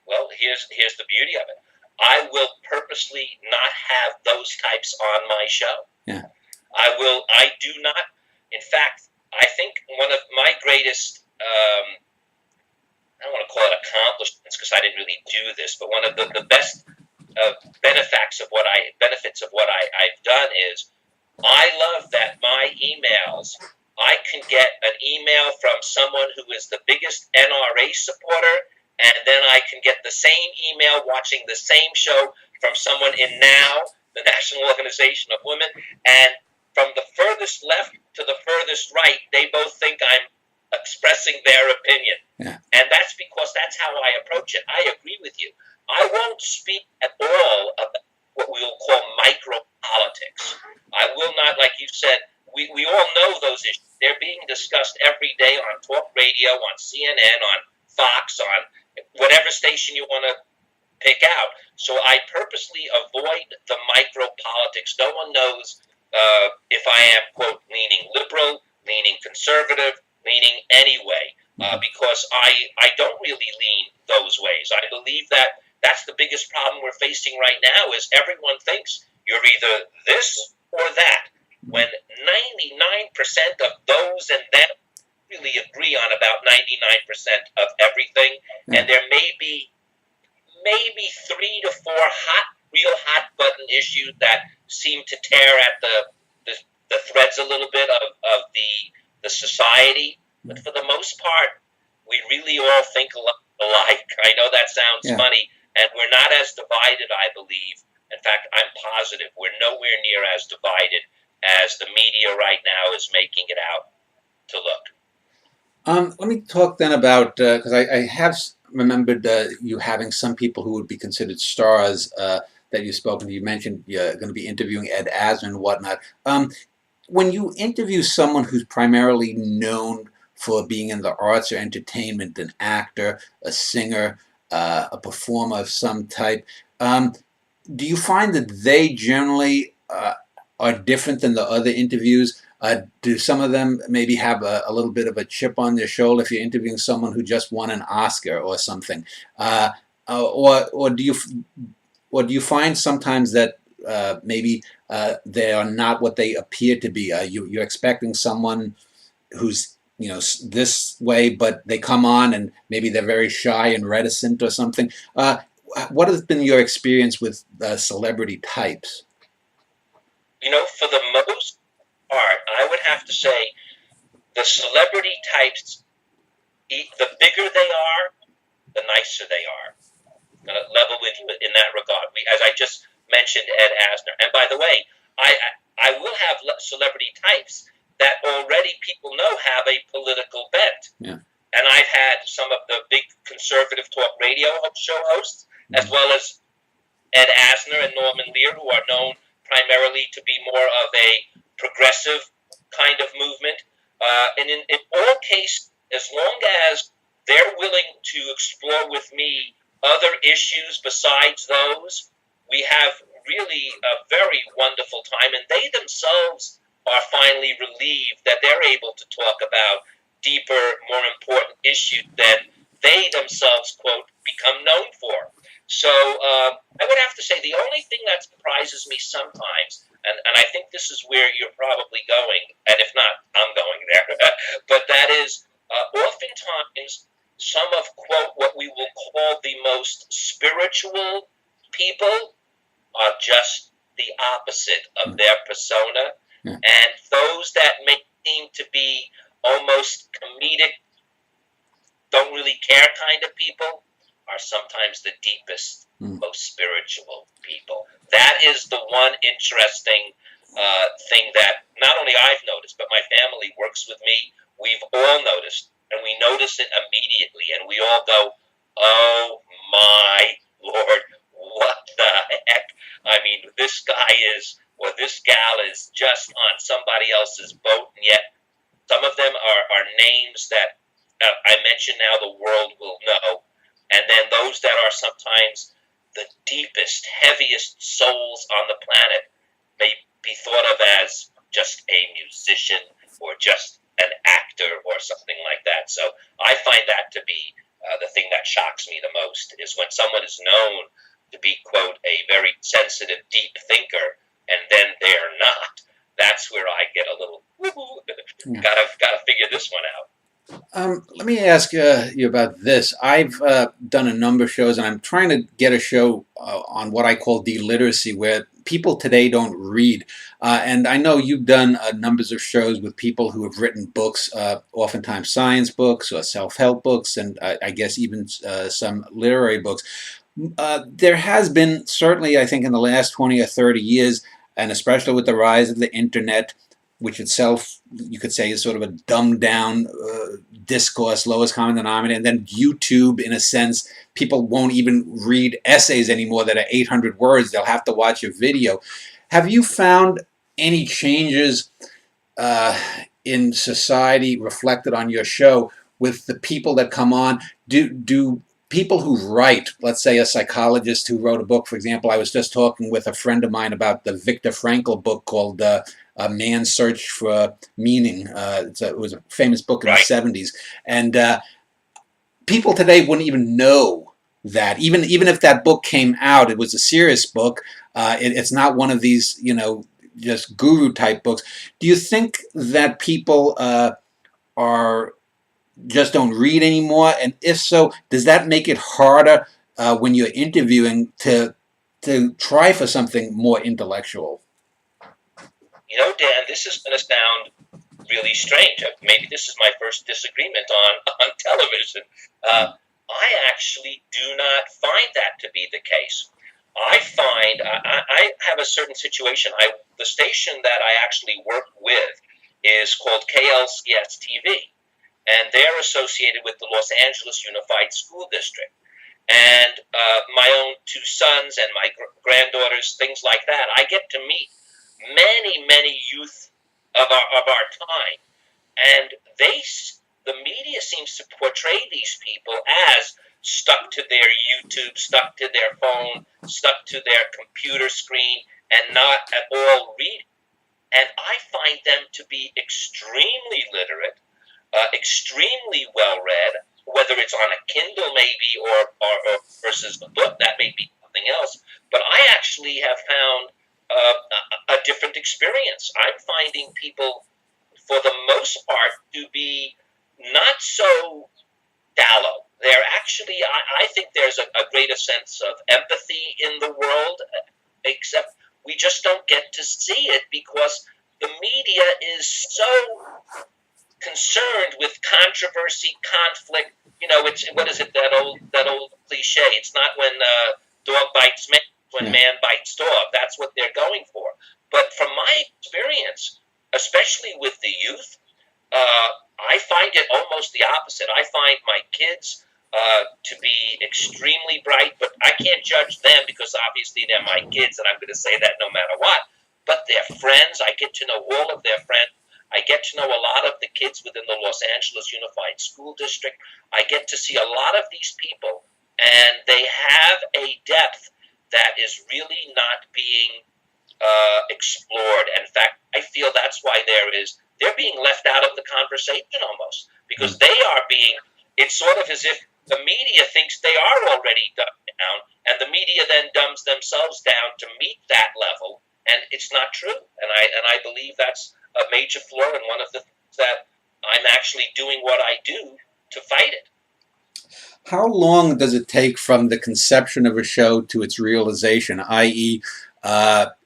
[SPEAKER 2] Well, here's the beauty of it. I will purposely not have those types on my show.
[SPEAKER 1] Yeah.
[SPEAKER 2] I do not. In fact, I think one of my greatest, I don't want to call it accomplishments because I didn't really do this, but one of the best benefits of what I've done is I love that my emails, I can get an email from someone who is the biggest NRA supporter, and then I can get the same email watching the same show from someone in NOW, the National Organization of Women, and from the furthest left to the furthest right, they both think I'm expressing their opinion.
[SPEAKER 1] Yeah.
[SPEAKER 2] And that's because that's how I approach it. I agree with you. I won't speak at all about what we will call micro-politics. I will not, like you said, we all know those issues. They're being discussed every day on talk radio, on CNN, on Fox, on whatever station you want to pick out. So I purposely avoid the micro-politics. No one knows if I am, quote, leaning liberal, leaning conservative, leaning any way, because I don't really lean those ways. I believe that that's the biggest problem we're facing right now is everyone thinks you're either this or that, when 99% of those and them really agree on about 99% of everything, and there may be maybe 3 to 4 real hot button issues that seem to tear at the threads a little bit of the society, but for the most part, we really all think alike. I know that sounds funny, and we're not as divided, I believe. In fact, I'm positive we're nowhere near as divided as the media right now is making it out to look.
[SPEAKER 1] Let me talk then about, because I have remembered you having some people who would be considered stars that you've spoken to. You mentioned you're going to be interviewing Ed Asner and whatnot. When you interview someone who's primarily known for being in the arts or entertainment, an actor, a singer, a performer of some type, do you find that they generally are different than the other interviews? Do some of them maybe have a little bit of a chip on their shoulder if you're interviewing someone who just won an Oscar or something? Or do you find sometimes that maybe they are not what they appear to be? You're expecting someone who's this way, but they come on and maybe they're very shy and reticent or something. What has been your experience with celebrity types?
[SPEAKER 2] For the most part, I would have to say the celebrity types, the bigger they are, the nicer they are. Level with you in that regard. As I just mentioned, Ed Asner. And by the way, I will have celebrity types that already people know have a political bent.
[SPEAKER 1] Yeah.
[SPEAKER 2] And I've had some of the big conservative talk radio show hosts, as well as Ed Asner and Norman Lear, who are known primarily to be more of a progressive kind of movement. And in all cases, as long as they're willing to explore with me other issues besides those, we have really a very wonderful time, and they themselves are finally relieved that they're able to talk about deeper, more important issues that they themselves, quote, become known for. So I would have to say the only thing that surprises me sometimes, and I think this is where you're probably going, and if not, I'm going there, but that is oftentimes some of, quote, what we will call the most spiritual people are just the opposite of their persona. And those that may seem to be almost comedic, don't really care kind of people are sometimes the deepest, most spiritual people. That is the one interesting thing that not only I've noticed, but my family works with me. We've all noticed. And we notice it immediately, and we all go, oh, my Lord, what the heck? I mean, this guy is, or this gal is just on somebody else's boat, and yet some of them are names that I mention now the world will know. And then those that are sometimes the deepest, heaviest souls on the planet may be thought of as just a musician or just an actor or something like that. So I find that to be the thing that shocks me the most, is when someone is known to be, quote, a very sensitive, deep thinker, and then they're not. That's where I get a little, gotta figure this one out.
[SPEAKER 1] Let me ask you about this. I've done a number of shows, and I'm trying to get a show on what I call deliteracy, where people today don't read. And I know you've done numbers of shows with people who have written books, oftentimes science books or self-help books, and I guess even some literary books. There has been, certainly, I think, in the last 20 or 30 years, and especially with the rise of the internet, which itself, you could say, is sort of a dumbed-down discourse, lowest common denominator, and then YouTube, in a sense, people won't even read essays anymore that are 800 words. They'll have to watch a video. Have you found any changes in society reflected on your show with the people that come on? Do people who write, let's say a psychologist who wrote a book, for example, I was just talking with a friend of mine about the Viktor Frankl book called A Man's Search for Meaning. It was a famous book in the 70s. And people today wouldn't even know that. Even if that book came out, it was a serious book. It's not one of these, just guru-type books. Do you think that people just don't read anymore? And if so, does that make it harder when you're interviewing to try for something more intellectual?
[SPEAKER 2] Dan, this is going to sound really strange. Maybe this is my first disagreement on television. I actually do not find that to be the case. I find I have a certain situation. The station that I actually work with is called KLCS TV. And they're associated with the Los Angeles Unified School District. And my own two sons and my granddaughters, things like that, I get to meet many, many youth of our time. And the media seems to portray these people as stuck to their YouTube, stuck to their phone, stuck to their computer screen, and not at all reading. And I find them to be extremely literate, extremely well read, whether it's on a Kindle maybe or versus a book, that may be something else. But I actually have found a different experience. I'm finding people, for the most part, to be so shallow. They're actually, I think there's a greater sense of empathy in the world, except we just don't get to see it because the media is so concerned with controversy, conflict. You know, it's, what is it, that old cliche? It's not when dog bites man, when man bites dog. That's what they're going for. But from my experience, especially with the youth, I find it almost the opposite. I find my kids to be extremely bright, but I can't judge them because obviously they're my kids, and I'm going to say that no matter what. But their friends, I get to know all of their friends. I get to know a lot of the kids within the Los Angeles Unified School District. I get to see a lot of these people, and they have a depth that is really not being explored. In fact, I feel that's why they're being left out of the conversation almost, because they are being, it's sort of as if the media thinks they are already dumbed down, and the media then dumbs themselves down to meet that level, and it's not true. And I believe that's a major flaw, and one of the things that I'm actually doing what I do to fight it.
[SPEAKER 1] How long does it take from the conception of a show to its realization, i.e.,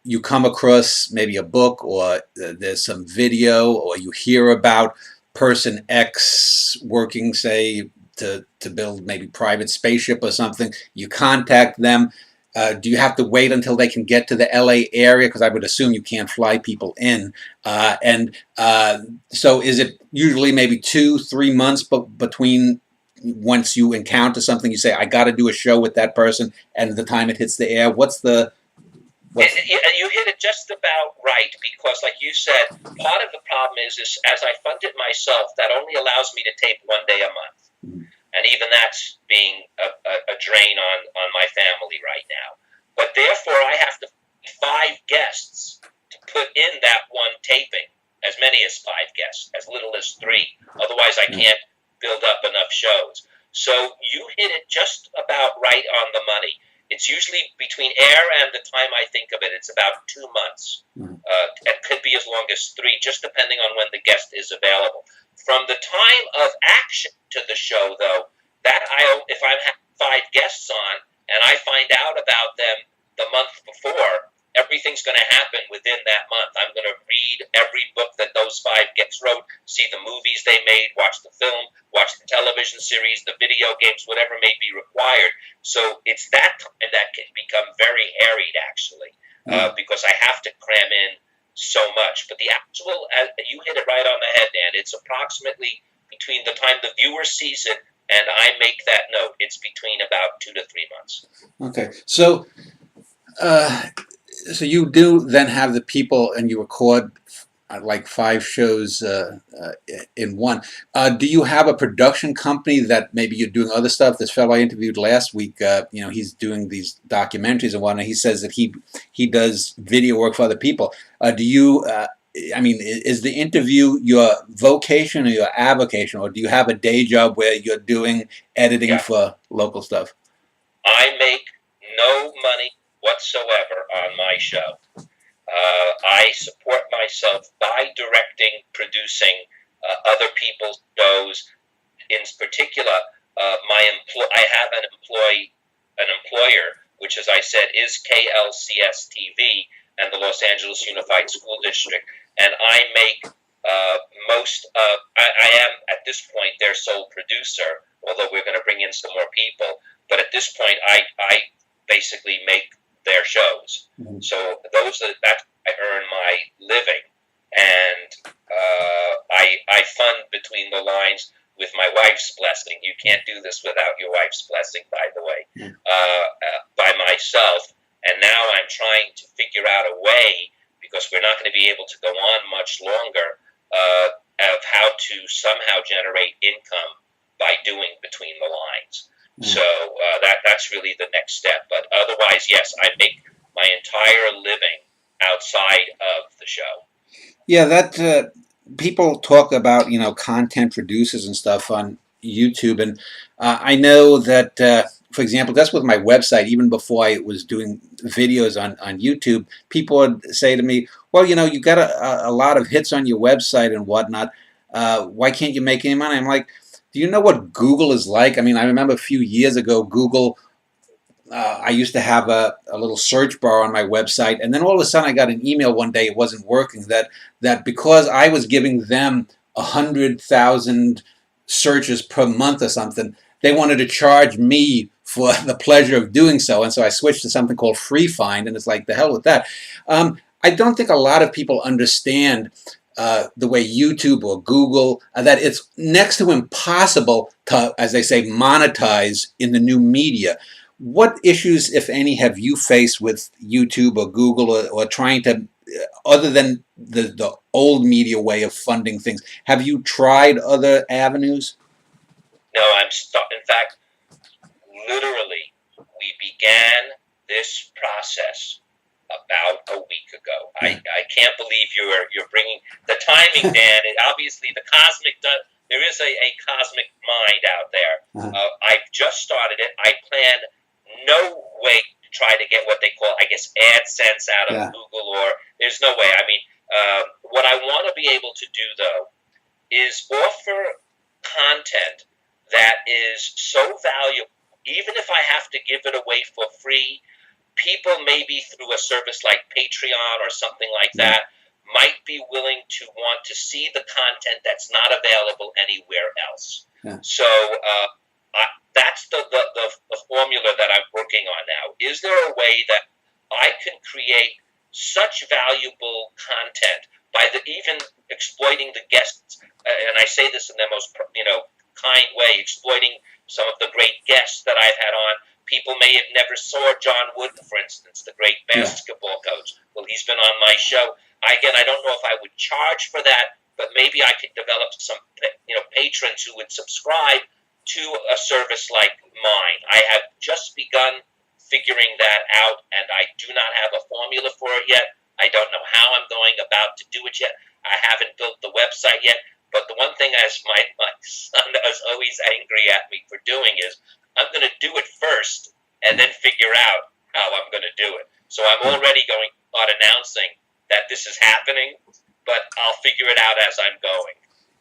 [SPEAKER 1] you come across maybe a book, or there's some video, or you hear about person X working, say, to build maybe private spaceship or something, you contact them. Do you have to wait until they can get to the LA area? Because I would assume you can't fly people in. So is it usually maybe 2-3 months between once you encounter something, you say, I got to do a show with that person, and the time it hits the air?
[SPEAKER 2] You hit it just about right, because like you said, part of the problem is as I fund it myself, that only allows me to tape 1 day a month. And even that's being a drain on my family right now. But therefore, I have to find 5 guests to put in that one taping, as many as 5 guests, as little as 3. Otherwise, I can't build up enough shows. So you hit it just about right on the money. It's usually between air and the time I think of it, it's about 2 months. It could be as long as 3, just depending on when the guest is available. From the time of action to the show, though, if I'm having 5 guests on and I find out about them the month before, everything's going to happen within that month. I'm going to read every book that those 5 guests wrote, see the movies they made, watch the film, watch the television series, the video games, whatever may be required. So it's that time that can become very harried, actually, because I have to cram in so much. But the actual, you hit it right on the head, Dan. It's approximately between the time the viewer sees it and I make that note, it's between about 2 to 3 months.
[SPEAKER 1] Okay, so you do then have the people, and you record like 5 shows in one. Do you have a production company that maybe you're doing other stuff? This fellow I interviewed last week, he's doing these documentaries and whatnot. He says that he does video work for other people. Do you? Is the interview your vocation or your avocation, or do you have a day job where you're doing editing for local stuff?
[SPEAKER 2] I make no money whatsoever on my show. I support myself by directing, producing other people's shows. In particular, I have an employer, which, as I said, is KLCS TV and the Los Angeles Unified School District, and I make I am at this point their sole producer, although we're going to bring in some more people. But at this point, I basically make their shows. So that's I earn my living, and I fund between the lines with my wife's blessing. You can't do this without your wife's blessing, by the way. By myself, and now I'm trying to figure out a way, because we're not going to be able to go on much longer, of how to somehow generate income by doing between the lines. So that's really the next step. But otherwise, yes, I make my entire living outside of the show.
[SPEAKER 1] Yeah, that people talk about content producers and stuff on YouTube, and I know that for example, that's with my website. Even before I was doing videos on YouTube, people would say to me, "Well, you got a lot of hits on your website and whatnot. Why can't you make any money?" I'm like, Do you know what Google is like? I mean, I remember a few years ago, Google, I used to have a little search bar on my website, and then all of a sudden I got an email one day, it wasn't working, that because I was giving them 100,000 searches per month or something, they wanted to charge me for the pleasure of doing so. And so I switched to something called Free Find, and it's like, the hell with that. I don't think a lot of people understand the way YouTube or Google, that it's next to impossible to, as they say, monetize in the new media. What issues, if any, have you faced with YouTube or Google, or trying to, other than the old media way of funding things? Have you tried other avenues?
[SPEAKER 2] No, I'm stuck. In fact, literally, we began this process about a week ago.
[SPEAKER 1] Yeah.
[SPEAKER 2] I can't believe you're bringing the timing, Dan. And obviously, there is a cosmic mind out there. I've just started it. I plan no way to try to get what they call, I guess, AdSense out of Google, or there's no way. I mean, what I want to be able to do, though, is offer content that is so valuable, even if I have to give it away for free. People maybe through a service like Patreon or something like that might be willing to want to see the content that's not available anywhere else. So that's the formula that I'm working on now. Is there a way that I can create such valuable content by even exploiting the guests? And I say this in the most kind way, exploiting some of the great guests that I've had on. People may have never saw John Wooden, for instance, the great basketball coach. Well, he's been on my show. Again, I don't know if I would charge for that, but maybe I could develop some, patrons who would subscribe to a service like mine. I have just begun figuring that out, and I do not have a formula for it yet. I don't know how I'm going about to do it yet. I haven't built the website yet. But the one thing, as my son is always angry at me for doing, is I'm going to do it first and then figure out how I'm going to do it. So I'm already going to start announcing that this is happening, but I'll figure it out as I'm going.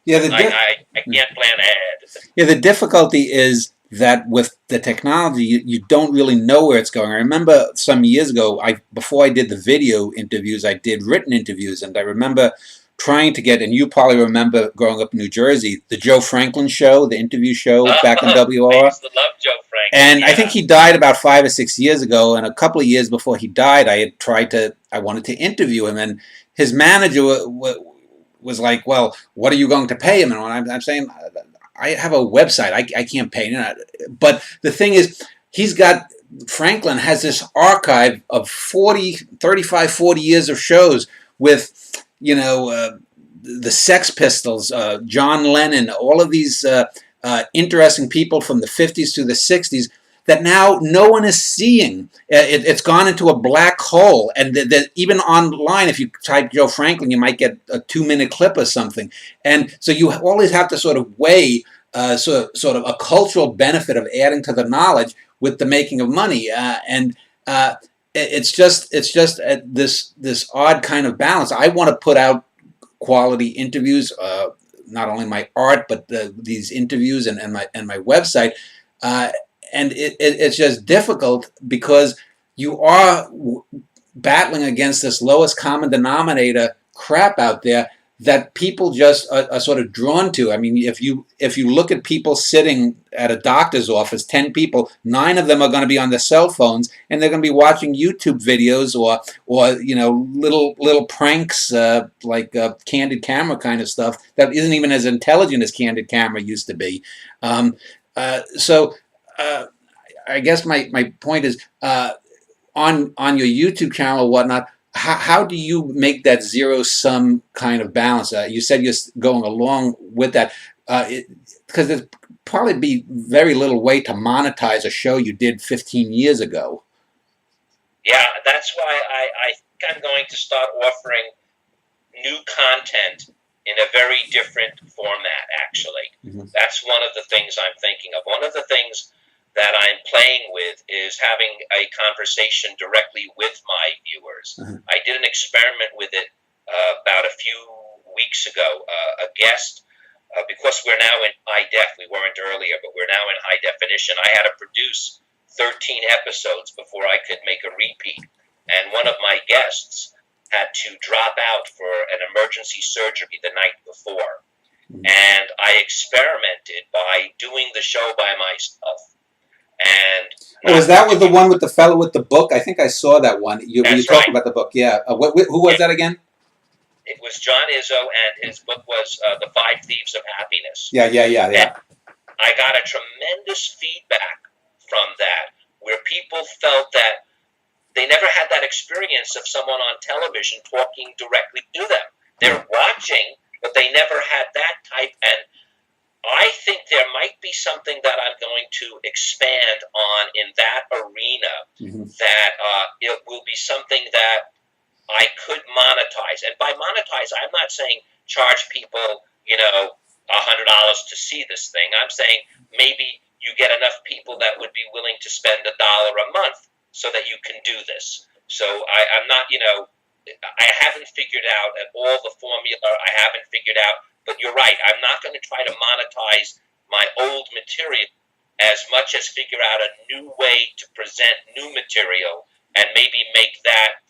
[SPEAKER 2] Yeah, I can't plan ahead.
[SPEAKER 1] Yeah, the difficulty is that with the technology, you don't really know where it's going. I remember some years ago, before I did the video interviews, I did written interviews, and I remember trying to get, and you probably remember growing up in New Jersey, the Joe Franklin show, the interview show back in WOR.
[SPEAKER 2] I used to love Joe Franklin.
[SPEAKER 1] And I think he died about 5 or 6 years ago, and a couple of years before he died, I wanted to interview him, and his manager was like, well, what are you going to pay him? And I'm saying, I have a website, I can't pay him. But the thing is, Franklin has this archive of 35, 40 years of shows with, the Sex Pistols, John Lennon, all of these interesting people from the 50s to the 60s that now no one is seeing. It's gone into a black hole. And even online, if you type Joe Franklin, you might get a 2-minute clip or something. And so you always have to sort of weigh sort of a cultural benefit of adding to the knowledge with the making of money. It's just this odd kind of balance. I want to put out quality interviews, not only my art, but these interviews and my website. And it's just difficult because you are battling against this lowest common denominator crap out there that people just are sort of drawn to. I mean, if you look at people sitting at a doctor's office, 10 people, 9 of them are going to be on their cell phones, and they're going to be watching YouTube videos or little pranks like Candid Camera kind of stuff that isn't even as intelligent as Candid Camera used to be. So I guess my point is, on your YouTube channel or whatnot, how do you make that zero-sum kind of balance? You said you're going along with that, because there's probably be very little way to monetize a show you did 15 years ago.
[SPEAKER 2] Yeah, that's why I think I'm going to start offering new content in a very different format, actually. Mm-hmm. That's one of the things I'm thinking of. One of the things that I'm playing with is having a conversation directly with my viewers. Mm-hmm. I did an experiment with it about a few weeks ago. A guest because we're now in high def. We weren't earlier, but we're now in high definition. I had to produce 13 episodes before I could make a repeat. And one of my guests had to drop out for an emergency surgery the night before. And I experimented by doing the show by myself. And
[SPEAKER 1] was that with the one with the fellow with the book? I think I saw that one. You talked about the book, yeah. Who was that again?
[SPEAKER 2] It was John Izzo, and his book was The Five Thieves of Happiness.
[SPEAKER 1] Yeah.
[SPEAKER 2] And I got a tremendous feedback from that, where people felt that they never had that experience of someone on television talking directly to them. They're watching, but they never had that type. And I think there might be something that I'm going to expand on in that arena, that it will be something that I could monetize. And by monetize, I'm not saying charge people, $100 to see this thing. I'm saying maybe you get enough people that would be willing to spend $1 a month so that you can do this. So I'm not, I haven't figured out all the formula. I haven't figured out, but you're right. I'm not going to try to monetize my old material as much as figure out a new way to present new material and maybe make that,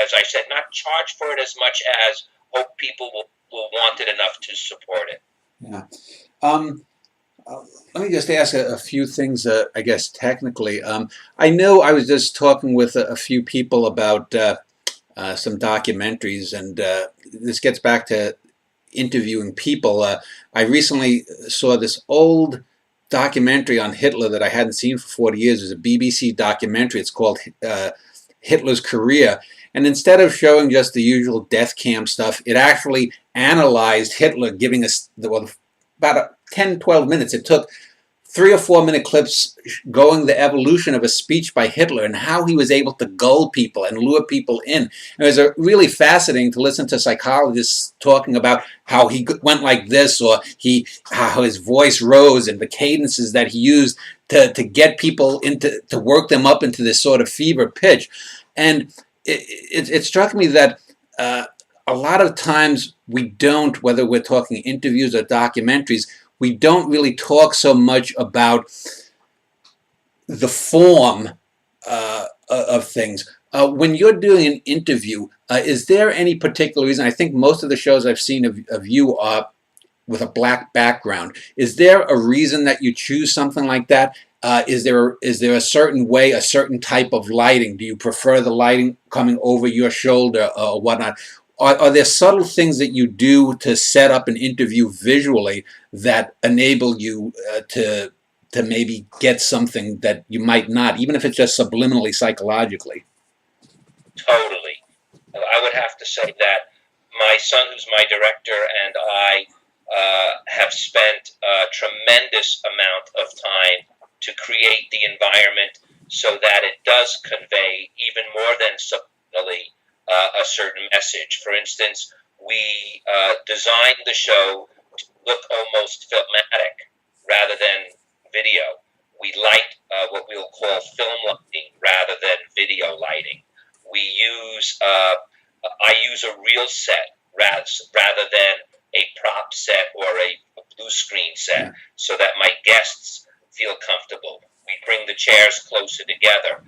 [SPEAKER 2] as I said, not charge for it as much as hope people will want it enough to support it.
[SPEAKER 1] Yeah. Let me just ask a few things, I guess, technically. I know I was just talking with a few people about some documentaries, and this gets back to interviewing people. I recently saw this old documentary on Hitler that I hadn't seen for 40 years. It was a BBC documentary. It's called Hitler's Career. And instead of showing just the usual death camp stuff, it actually analyzed Hitler, giving us about 10, 12 minutes. It took 3 or 4 minute clips going the evolution of a speech by Hitler and how he was able to gull people and lure people in. And it was really fascinating to listen to psychologists talking about how he went like this, or how his voice rose and the cadences that he used to get people to work them up into this sort of fever pitch. And it struck me that a lot of times we don't, whether we're talking interviews or documentaries, we don't really talk so much about the form of things. When you're doing an interview, is there any particular reason? I think most of the shows I've seen of you are with a black background. Is there a reason that you choose something like that? Is there a certain way, a certain type of lighting? Do you prefer the lighting coming over your shoulder or whatnot? Are there subtle things that you do to set up an interview visually that enable you to maybe get something that you might not, even if it's just subliminally, psychologically?
[SPEAKER 2] Totally. I would have to say that my son, who's my director, and I have spent a tremendous amount of time to create the environment so that it does convey, even more than subliminally, a certain message. For instance, we designed the show to look almost filmatic rather than video. We light what we'll call film lighting rather than video lighting. We use I use a real set rather than a prop set or a blue screen set, so that my guests feel comfortable. We bring the chairs closer together.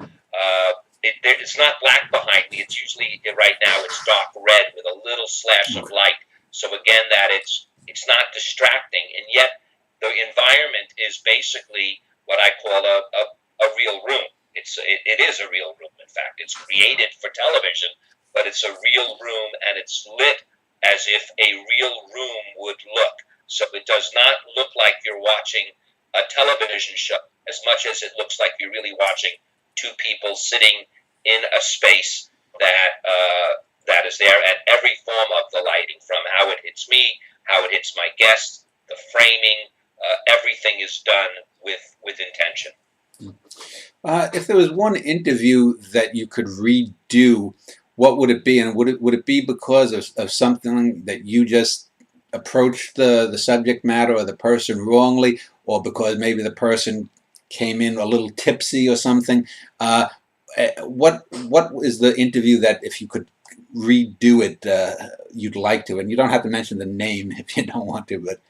[SPEAKER 2] It's not black behind me. It's usually, right now, it's dark red with a little slash of light. So again, that it's not distracting, and yet the environment is basically what I call a real room. It is a real room. In fact, it's created for television, but it's a real room, and it's lit as if a real room would look. So it does not look like you're watching a television show as much as it looks like you're really watching two people sitting in a space that is there, and every form of the lighting, from how it hits me, how it hits my guests, the framing, everything is done with intention.
[SPEAKER 1] If there was one interview that you could redo, what would it be? And would it be because of something that you just approached the subject matter or the person wrongly, or because maybe the person came in a little tipsy or something? What is the interview that, if you could redo it, you'd like to? And you don't have to mention the name if you don't want to, but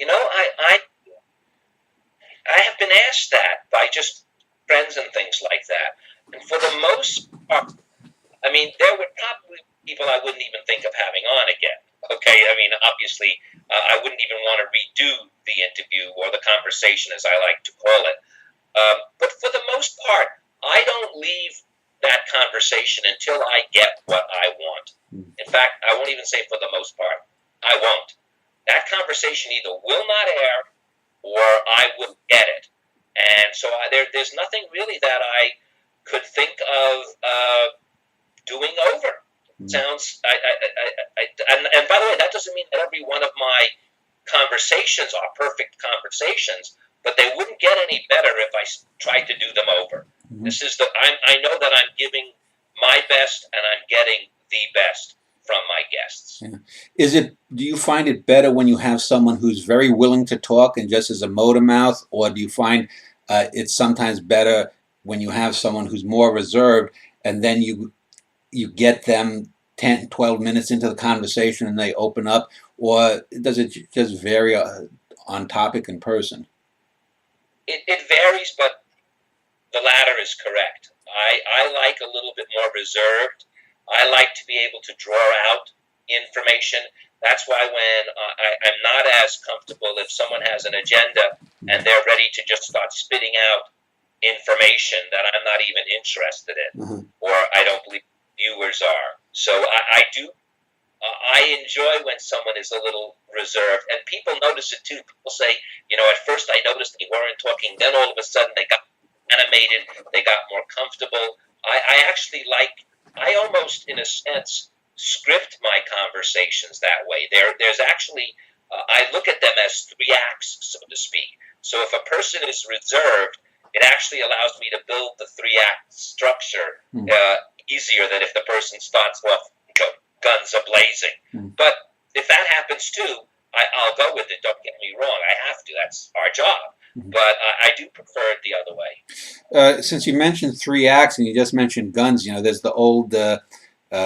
[SPEAKER 2] I have been asked that by just friends and things like that. And for the most part, I mean, there would probably be people I wouldn't even think of having on again. Okay, I mean, obviously, I wouldn't even want to redo the interview or the conversation, as I like to call it. But for the most part, I don't leave that conversation until I get what I want. In fact, I won't even say for the most part. I won't. That conversation either will not air or I will get it. And so there's nothing really that I could think of doing over. Sounds. And by the way, that doesn't mean that every one of my conversations are perfect conversations, but they wouldn't get any better if I tried to do them over. This is I know that I'm giving my best and I'm getting the best from my guests.
[SPEAKER 1] Yeah. Do you find it better when you have someone who's very willing to talk and just as a motor mouth, or do you find it's sometimes better when you have someone who's more reserved and then you get them 10, 12 minutes into the conversation and they open up, or does it just vary on topic and person?
[SPEAKER 2] It varies, but the latter is correct. I like a little bit more reserved. I like to be able to draw out information. That's why when I'm not as comfortable if someone has an agenda and they're ready to just start spitting out information that I'm not even interested in, or I don't believe viewers are. So I enjoy when someone is a little reserved, and people notice it too. People say, at first I noticed they weren't talking, then all of a sudden they got animated, they got more comfortable. I almost, in a sense, script my conversations that way. There's actually, I look at them as 3 acts, so to speak. So if a person is reserved, it actually allows me to build the 3-act structure easier than if the person starts off, guns a-blazing. But if that happens too, I'll go with it. Don't get me wrong. I have to. That's our job. But I do prefer it the other way.
[SPEAKER 1] Since you mentioned 3 acts and you just mentioned guns, there's the old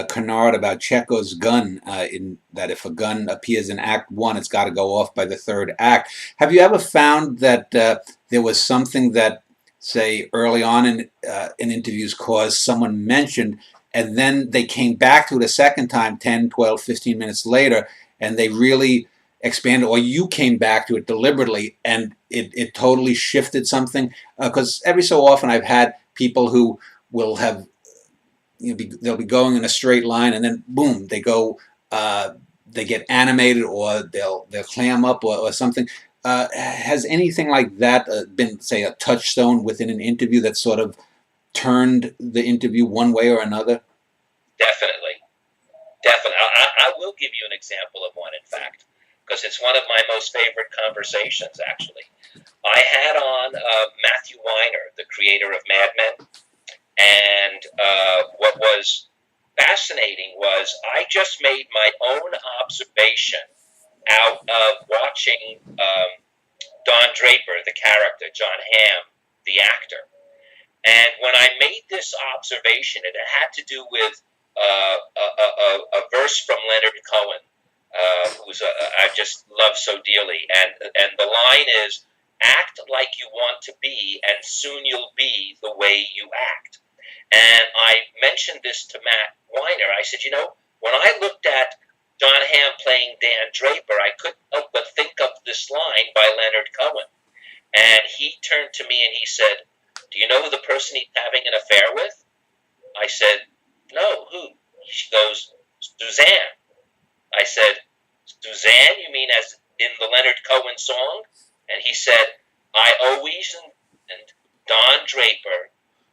[SPEAKER 1] canard about Chekhov's gun, in that if a gun appears in Act 1, it's got to go off by the 3rd act. Have you ever found that there was something that, say, early on in interviews someone mentioned, and then they came back to it a second time 10, 12, 15 minutes later, and they really expanded, or you came back to it deliberately and it totally shifted something? Because every so often I've had people who will have, they'll be going in a straight line and then boom, they go, they get animated, or they'll clam up or something. Has anything like that been, say, a touchstone within an interview that sort of turned the interview one way or another?
[SPEAKER 2] Definitely. I will give you an example of one, in fact, because it's one of my most favorite conversations, actually. I had on Matthew Weiner, the creator of Mad Men, and what was fascinating was I just made my own observation out of watching Don Draper, the character, John Hamm, the actor. And when I made this observation, it had to do with a verse from Leonard Cohen, who's I just love so dearly. And the line is, act like you want to be, and soon you'll be the way you act. And I mentioned this to Matt Weiner. I said, when I looked at John Hamm playing Dan Draper, I couldn't help but think of this line by Leonard Cohen. And he turned to me and he said, do you know who the person he's having an affair with? I said, no, who? She goes, Suzanne. I said, Suzanne, you mean as in the Leonard Cohen song? And he said, I always envisioned Don Draper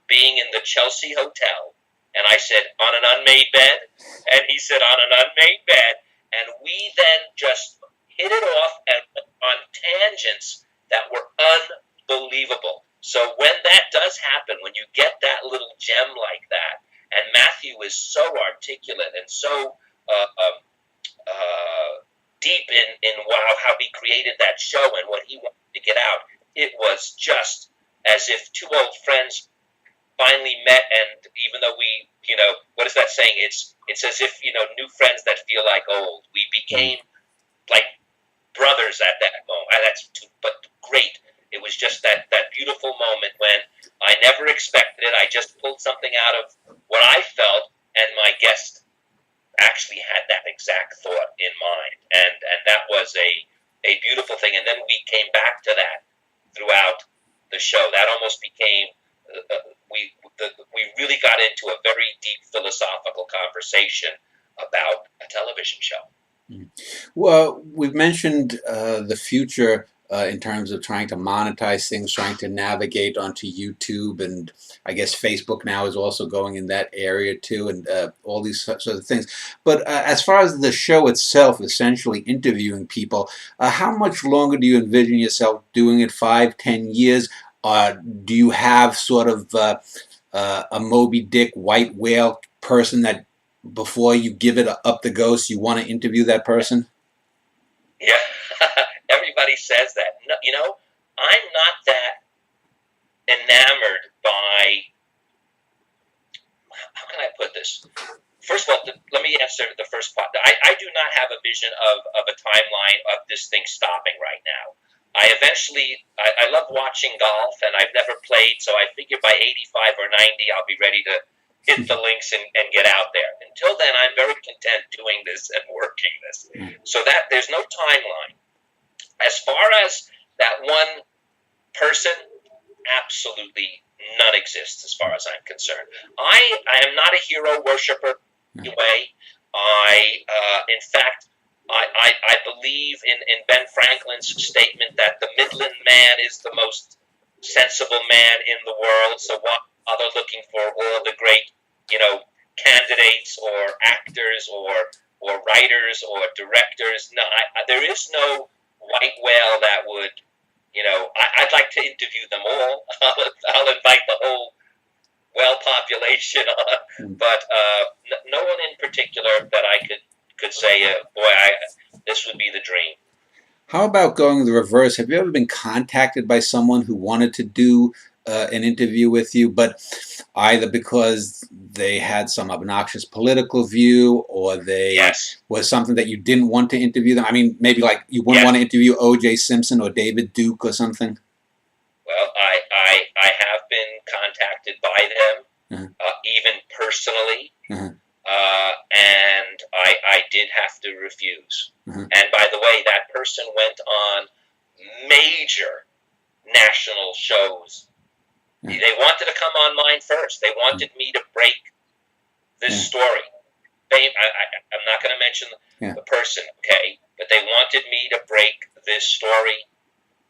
[SPEAKER 2] being in the Chelsea Hotel. And I said, on an unmade bed? And he said, on an unmade bed. And we then just hit it off and went on tangents that were unbelievable. So when that does happen, when you get that little gem like that, and Matthew is so articulate and so deep in how he created that show and what he wanted to get out, it was just as if 2 old friends finally met. And even though we, what is that saying? It's as if, new friends that feel like old. We became like brothers at that moment. But great. It was just that beautiful moment when I never expected it. I just pulled something out of what I felt, and my guest actually had that exact thought in mind, and that was a beautiful thing. And then we came back to that throughout the show. That almost became we really got into a very deep philosophical conversation about a television show.
[SPEAKER 1] Well, we've mentioned the future in terms of trying to monetize things, trying to navigate onto YouTube, and I guess Facebook now is also going in that area too, and all these sorts of things. But as far as the show itself, essentially interviewing people, how much longer do you envision yourself doing it? 5, 10 years? Do you have sort of a Moby Dick white whale person that before you give it up the ghost, you want to interview that person?
[SPEAKER 2] Yeah, everybody says that. No, I'm not that enamored by, how can I put this? First of all, let me answer the first part. I do not have a vision of a timeline of this thing stopping right now. I love watching golf, and I've never played, so I figure by 85 or 90, I'll be ready to hit the links and get out there. Until then, I'm very content doing this and working this. So that there's no timeline. As far as that one person, absolutely none exists as far as I'm concerned. I am not a hero worshiper anyway. In fact, I believe in Ben Franklin's statement that the Midland man is the most sensible man in the world. So what are they looking for? All the great, candidates or actors or writers or directors? No, there is no white whale that would, I'd like to interview them all. I'll invite the whole whale population on, but no one in particular that I could say, this would be the dream.
[SPEAKER 1] How about going the reverse? Have you ever been contacted by someone who wanted to do an interview with you, but either because they had some obnoxious political view or they was something that you didn't want to interview them? I mean, maybe like you wouldn't want to interview O.J. Simpson or David Duke or something?
[SPEAKER 2] Well, I have been contacted by them, even personally, and I did have to refuse. And by the way, that person went on major national shows. They wanted to come on mine first. They wanted me to break this story. I'm not going to mention the person, okay? But they wanted me to break this story.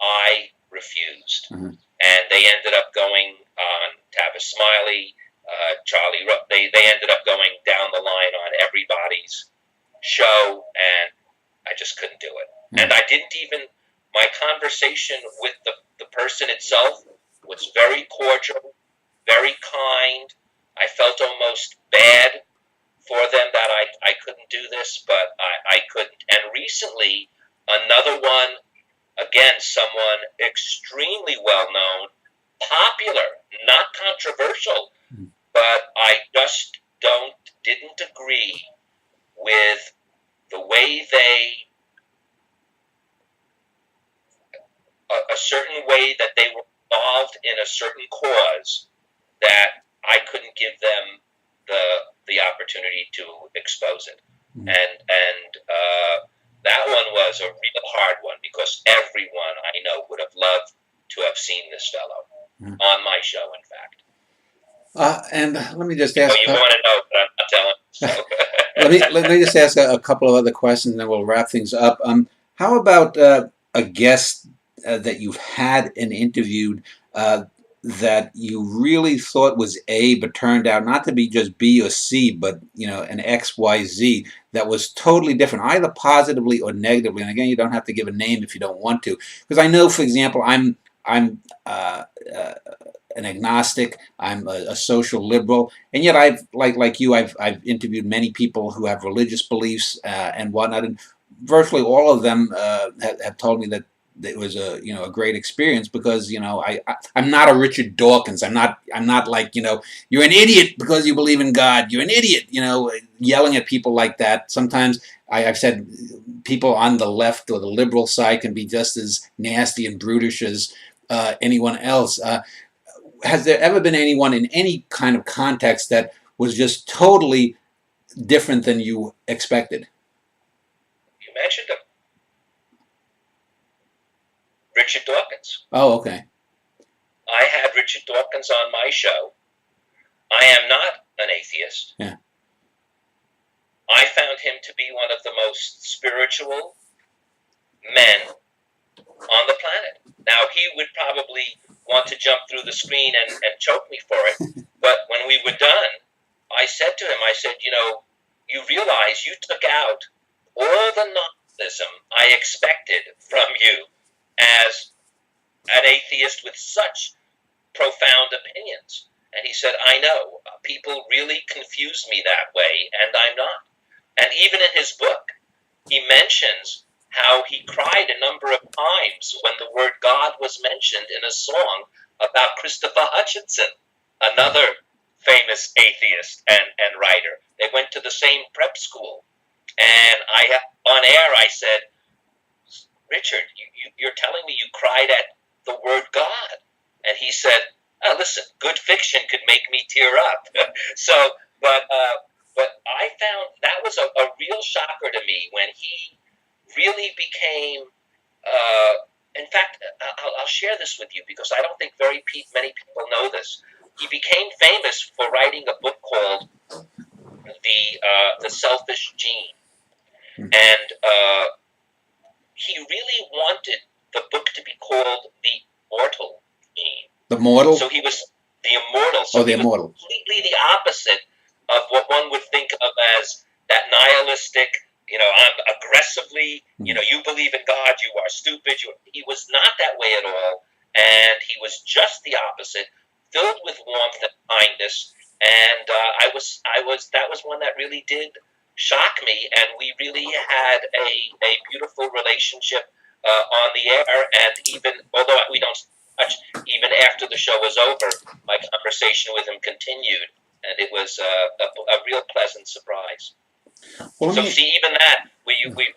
[SPEAKER 2] I refused. And they ended up going on Tavis Smiley, Charlie. They ended up going down the line on everybody's show, and I just couldn't do it. And I didn't even. My conversation with the person itself was very cordial, very kind. I felt almost bad for them that I couldn't do this, but I couldn't. And recently, another one, again, someone extremely well-known, popular, not controversial, but I just didn't agree with the way a certain way that they were involved in a certain cause, that I couldn't give them the opportunity to expose it. And that one was a real hard one, because everyone I know would have loved to have seen this fellow on my show, in fact.
[SPEAKER 1] And let me just ask.
[SPEAKER 2] You want to know, but I'm not telling. So.
[SPEAKER 1] let me just ask a couple of other questions, and then we'll wrap things up. How about a guest that you've had and interviewed that you really thought was A, but turned out not to be just B or C, but an X, Y, Z that was totally different, either positively or negatively? And again, you don't have to give a name if you don't want to, because I know, for example, I'm an agnostic. I'm a social liberal, and yet I've like you, I've interviewed many people who have religious beliefs and whatnot, and virtually all of them have told me that it was a great experience, because I'm not a Richard Dawkins. I'm not like you're an idiot because you believe in God. You're an idiot. Yelling at people like that. Sometimes I've said people on the left or the liberal side can be just as nasty and brutish as anyone else. Has there ever been anyone in any kind of context that was just totally different than you expected?
[SPEAKER 2] You mentioned him, Richard Dawkins.
[SPEAKER 1] Oh, okay.
[SPEAKER 2] I had Richard Dawkins on my show. I am not an atheist.
[SPEAKER 1] Yeah.
[SPEAKER 2] I found him to be one of the most spiritual men on the planet. Now, he would probably want to jump through the screen and choke me for it, but when we were done, I said to him, you realize you took out all the nihilism I expected from you as an atheist with such profound opinions. And he said, I know, people really confuse me that way, and I'm not. And even in his book, he mentions how he cried a number of times when the word God was mentioned in a song about Christopher Hutchinson, another famous atheist and writer. They went to the same prep school. And on air, I said, Richard, you're telling me you cried at the word God? And he said, listen, good fiction could make me tear up. But I found that was a real shocker to me when he really became, in fact, I'll share this with you because I don't think many people know this. He became famous for writing a book called The Selfish Gene. And he really wanted the book to be called The Immortal Gene.
[SPEAKER 1] The Mortal?
[SPEAKER 2] So he was the immortal. So
[SPEAKER 1] the immortal.
[SPEAKER 2] Completely the opposite of what one would think of as that nihilistic, I'm aggressively, you believe in God, you are stupid. He was not that way at all. And he was just the opposite, filled with warmth and kindness. And that was one that really did shock me. And we really had a beautiful relationship on the air. And even, although we don't touch, even after the show was over, my conversation with him continued. And it was a real pleasant surprise. Well, so see, even that,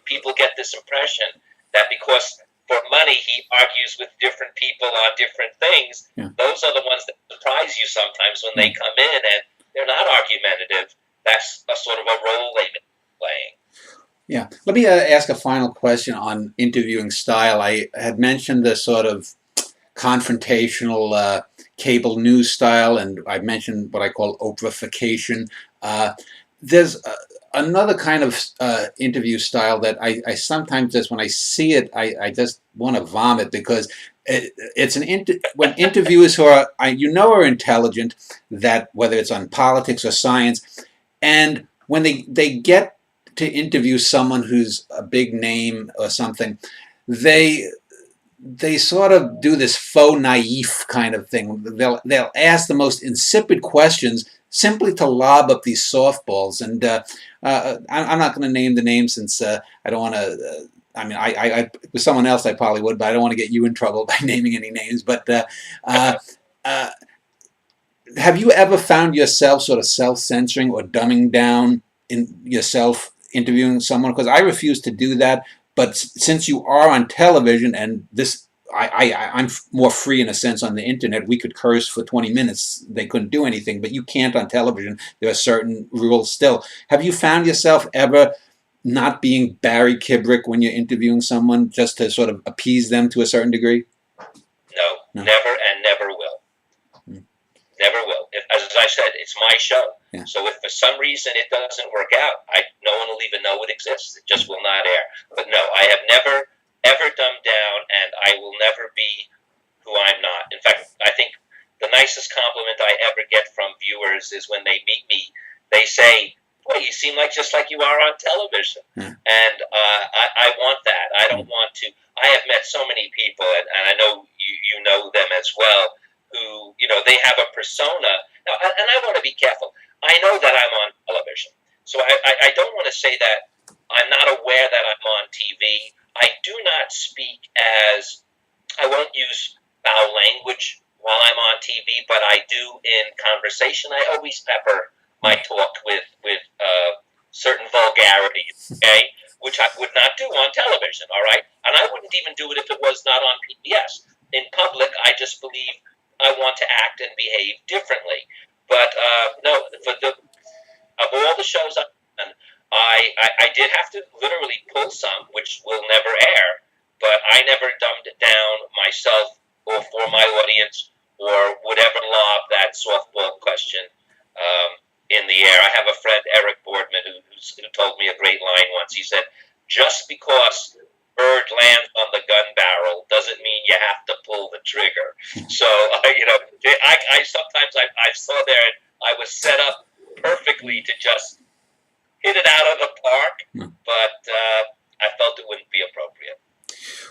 [SPEAKER 2] people get this impression that because for money he argues with different people on different things, those are the ones that surprise you sometimes when they come in and they're not argumentative. That's a sort of a role they've been playing.
[SPEAKER 1] Yeah. Let me ask a final question on interviewing style. I had mentioned the sort of confrontational cable news style, and I mentioned what I call Oprahification. There's another kind of interview style that I sometimes just, when I see it, I just want to vomit because it's when interviewers who are, are intelligent, that whether it's on politics or science, and when they get to interview someone who's a big name or something, they sort of do this faux naive kind of thing. They'll ask the most insipid questions simply to lob up these softballs. And I'm not going to name the names since I don't want to. I with someone else I probably would, but I don't want to get you in trouble by naming any names. But have you ever found yourself sort of self-censoring or dumbing down in yourself interviewing someone? Because I refuse to do that. But since you are on television, and I'm more free in a sense on the internet, we could curse for 20 minutes. They couldn't do anything, but you can't on television. There are certain rules still. Have you found yourself ever not being Barry Kibrick when you're interviewing someone just to sort of appease them to a certain degree?
[SPEAKER 2] No. Never and never will. Never will. As I said, it's my show.
[SPEAKER 1] Yeah.
[SPEAKER 2] So if for some reason it doesn't work out, no one will even know it exists. It just will not air. But no, I have never, ever dumbed down, and I will never be who I'm not. In fact, I think the nicest compliment I ever get from viewers is when they meet me, they say, boy, you seem just like you are on television.
[SPEAKER 1] Yeah.
[SPEAKER 2] And I want that. I don't want to. I have met so many people, and I know you know them as well, who, they have a persona. Now, and I want to be careful. I know that I'm on television. So I don't want to say that I'm not aware that I'm on TV. I do not speak I won't use foul language while I'm on TV, but I do in conversation. I always pepper my talk with certain vulgarities, okay? which I would not do on television, all right? And I wouldn't even do it if it was not on PBS. In public, I just believe I want to act and behave differently. But no, of all the shows I've done, I did have to literally pull some, which will never air, but I never dumbed it down myself or for my audience or would ever lob that softball question in the air. I have a friend, Eric Boardman, who told me a great line once. He said, just because bird lands on the gun barrel doesn't mean you have to pull the trigger. So, I sometimes I saw there and I was set up perfectly to just hit it out of the park, but I felt it wouldn't be appropriate.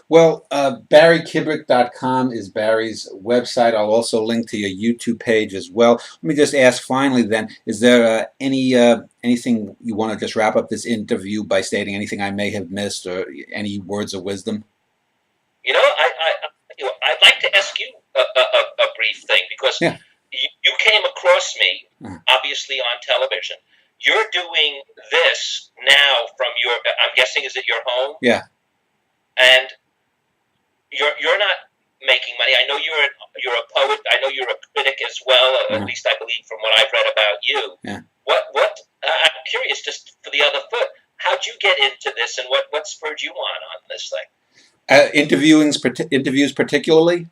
[SPEAKER 1] Well, BarryKibrick.com is Barry's website. I'll also link to your YouTube page as well. Let me just ask finally then, is there anything you want to just wrap up this interview by stating anything I may have missed or any words of wisdom?
[SPEAKER 2] I'd like to ask you a brief thing because you came across me, obviously, on television. You're doing this now from your, I'm guessing, is it your home?
[SPEAKER 1] Yeah.
[SPEAKER 2] And you're not making money. I know you're a poet. I know you're a critic as well. At least I believe from what I've read about you.
[SPEAKER 1] Yeah.
[SPEAKER 2] What? I'm curious, just for the other foot. How'd you get into this, and what spurred you on this thing?
[SPEAKER 1] Interviews particularly?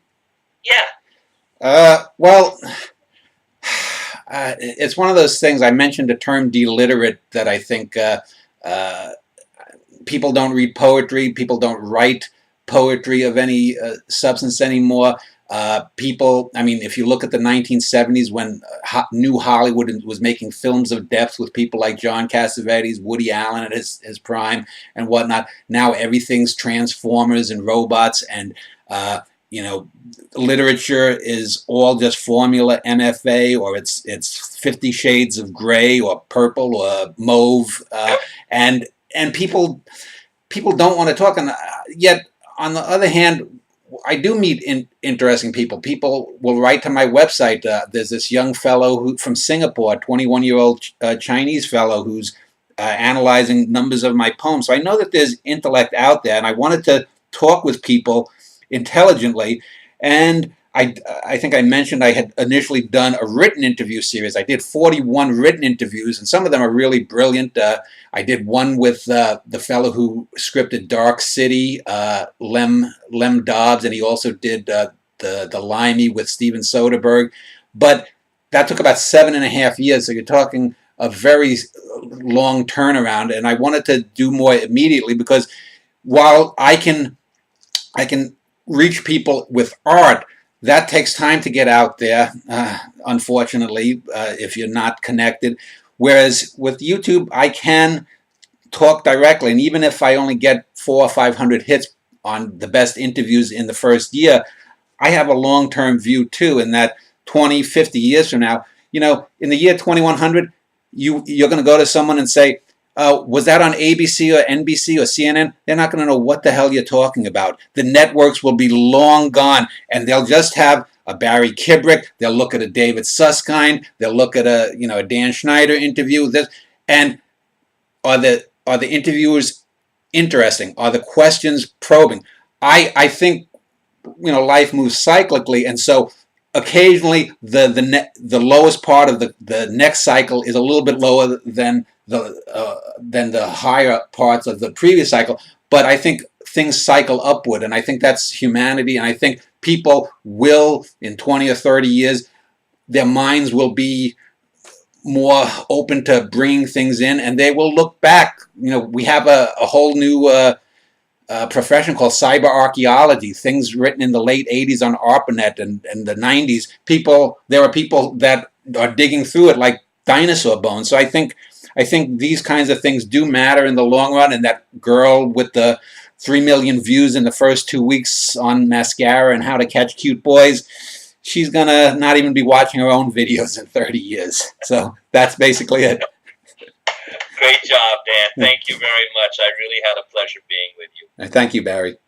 [SPEAKER 2] Yeah.
[SPEAKER 1] Well, it's one of those things. I mentioned the term deliterate that I think people don't read poetry. People don't write poetry of any substance anymore. People, I mean, if you look at the 1970s when New Hollywood was making films of depth with people like John Cassavetes, Woody Allen at his prime and whatnot, now everything's Transformers and robots and, literature is all just formula MFA, or it's 50 Shades of Gray or purple or mauve, and people don't want to talk. And yet, on the other hand, I do meet interesting people. People will write to my website. There's this young fellow from Singapore, a 21-year-old Chinese fellow who's analyzing numbers of my poems. So I know that there's intellect out there, and I wanted to talk with people intelligently. And I think I mentioned I had initially done a written interview series. I did 41 written interviews, and some of them are really brilliant. I did one with the fellow who scripted Dark City, Lem Dobbs, and he also did the Limey with Steven Soderbergh. But that took about 7.5 years, so you're talking a very long turnaround, and I wanted to do more immediately because while I can reach people with art, that takes time to get out there, unfortunately, if you're not connected. Whereas with YouTube, I can talk directly. And even if I only get 400 or 500 hits on the best interviews in the first year, I have a long-term view too, in that 20, 50 years from now, in the year 2100, you're going to go to someone and say, was that on ABC or NBC or CNN? They're not going to know what the hell you're talking about. The networks will be long gone, and they'll just have a Barry Kibrick. They'll look at a David Susskind. They'll look at a Dan Schneider interview. And are the interviewers interesting? Are the questions probing? I think life moves cyclically, and so occasionally the lowest part of the next cycle is a little bit lower than the higher parts of the previous cycle, but I think things cycle upward, and I think that's humanity, and I think people will, in 20 or 30 years, their minds will be more open to bringing things in, and they will look back. We have a whole new profession called cyber archaeology, things written in the late 80s on ARPANET and the 90s. There are people that are digging through it like dinosaur bones. So I think these kinds of things do matter in the long run, and that girl with the 3 million views in the first 2 weeks on mascara and how to catch cute boys, she's going to not even be watching her own videos in 30 years. So that's basically it.
[SPEAKER 2] Great job, Dan. Thank you very much. I really had a pleasure being with you.
[SPEAKER 1] Thank you, Barry.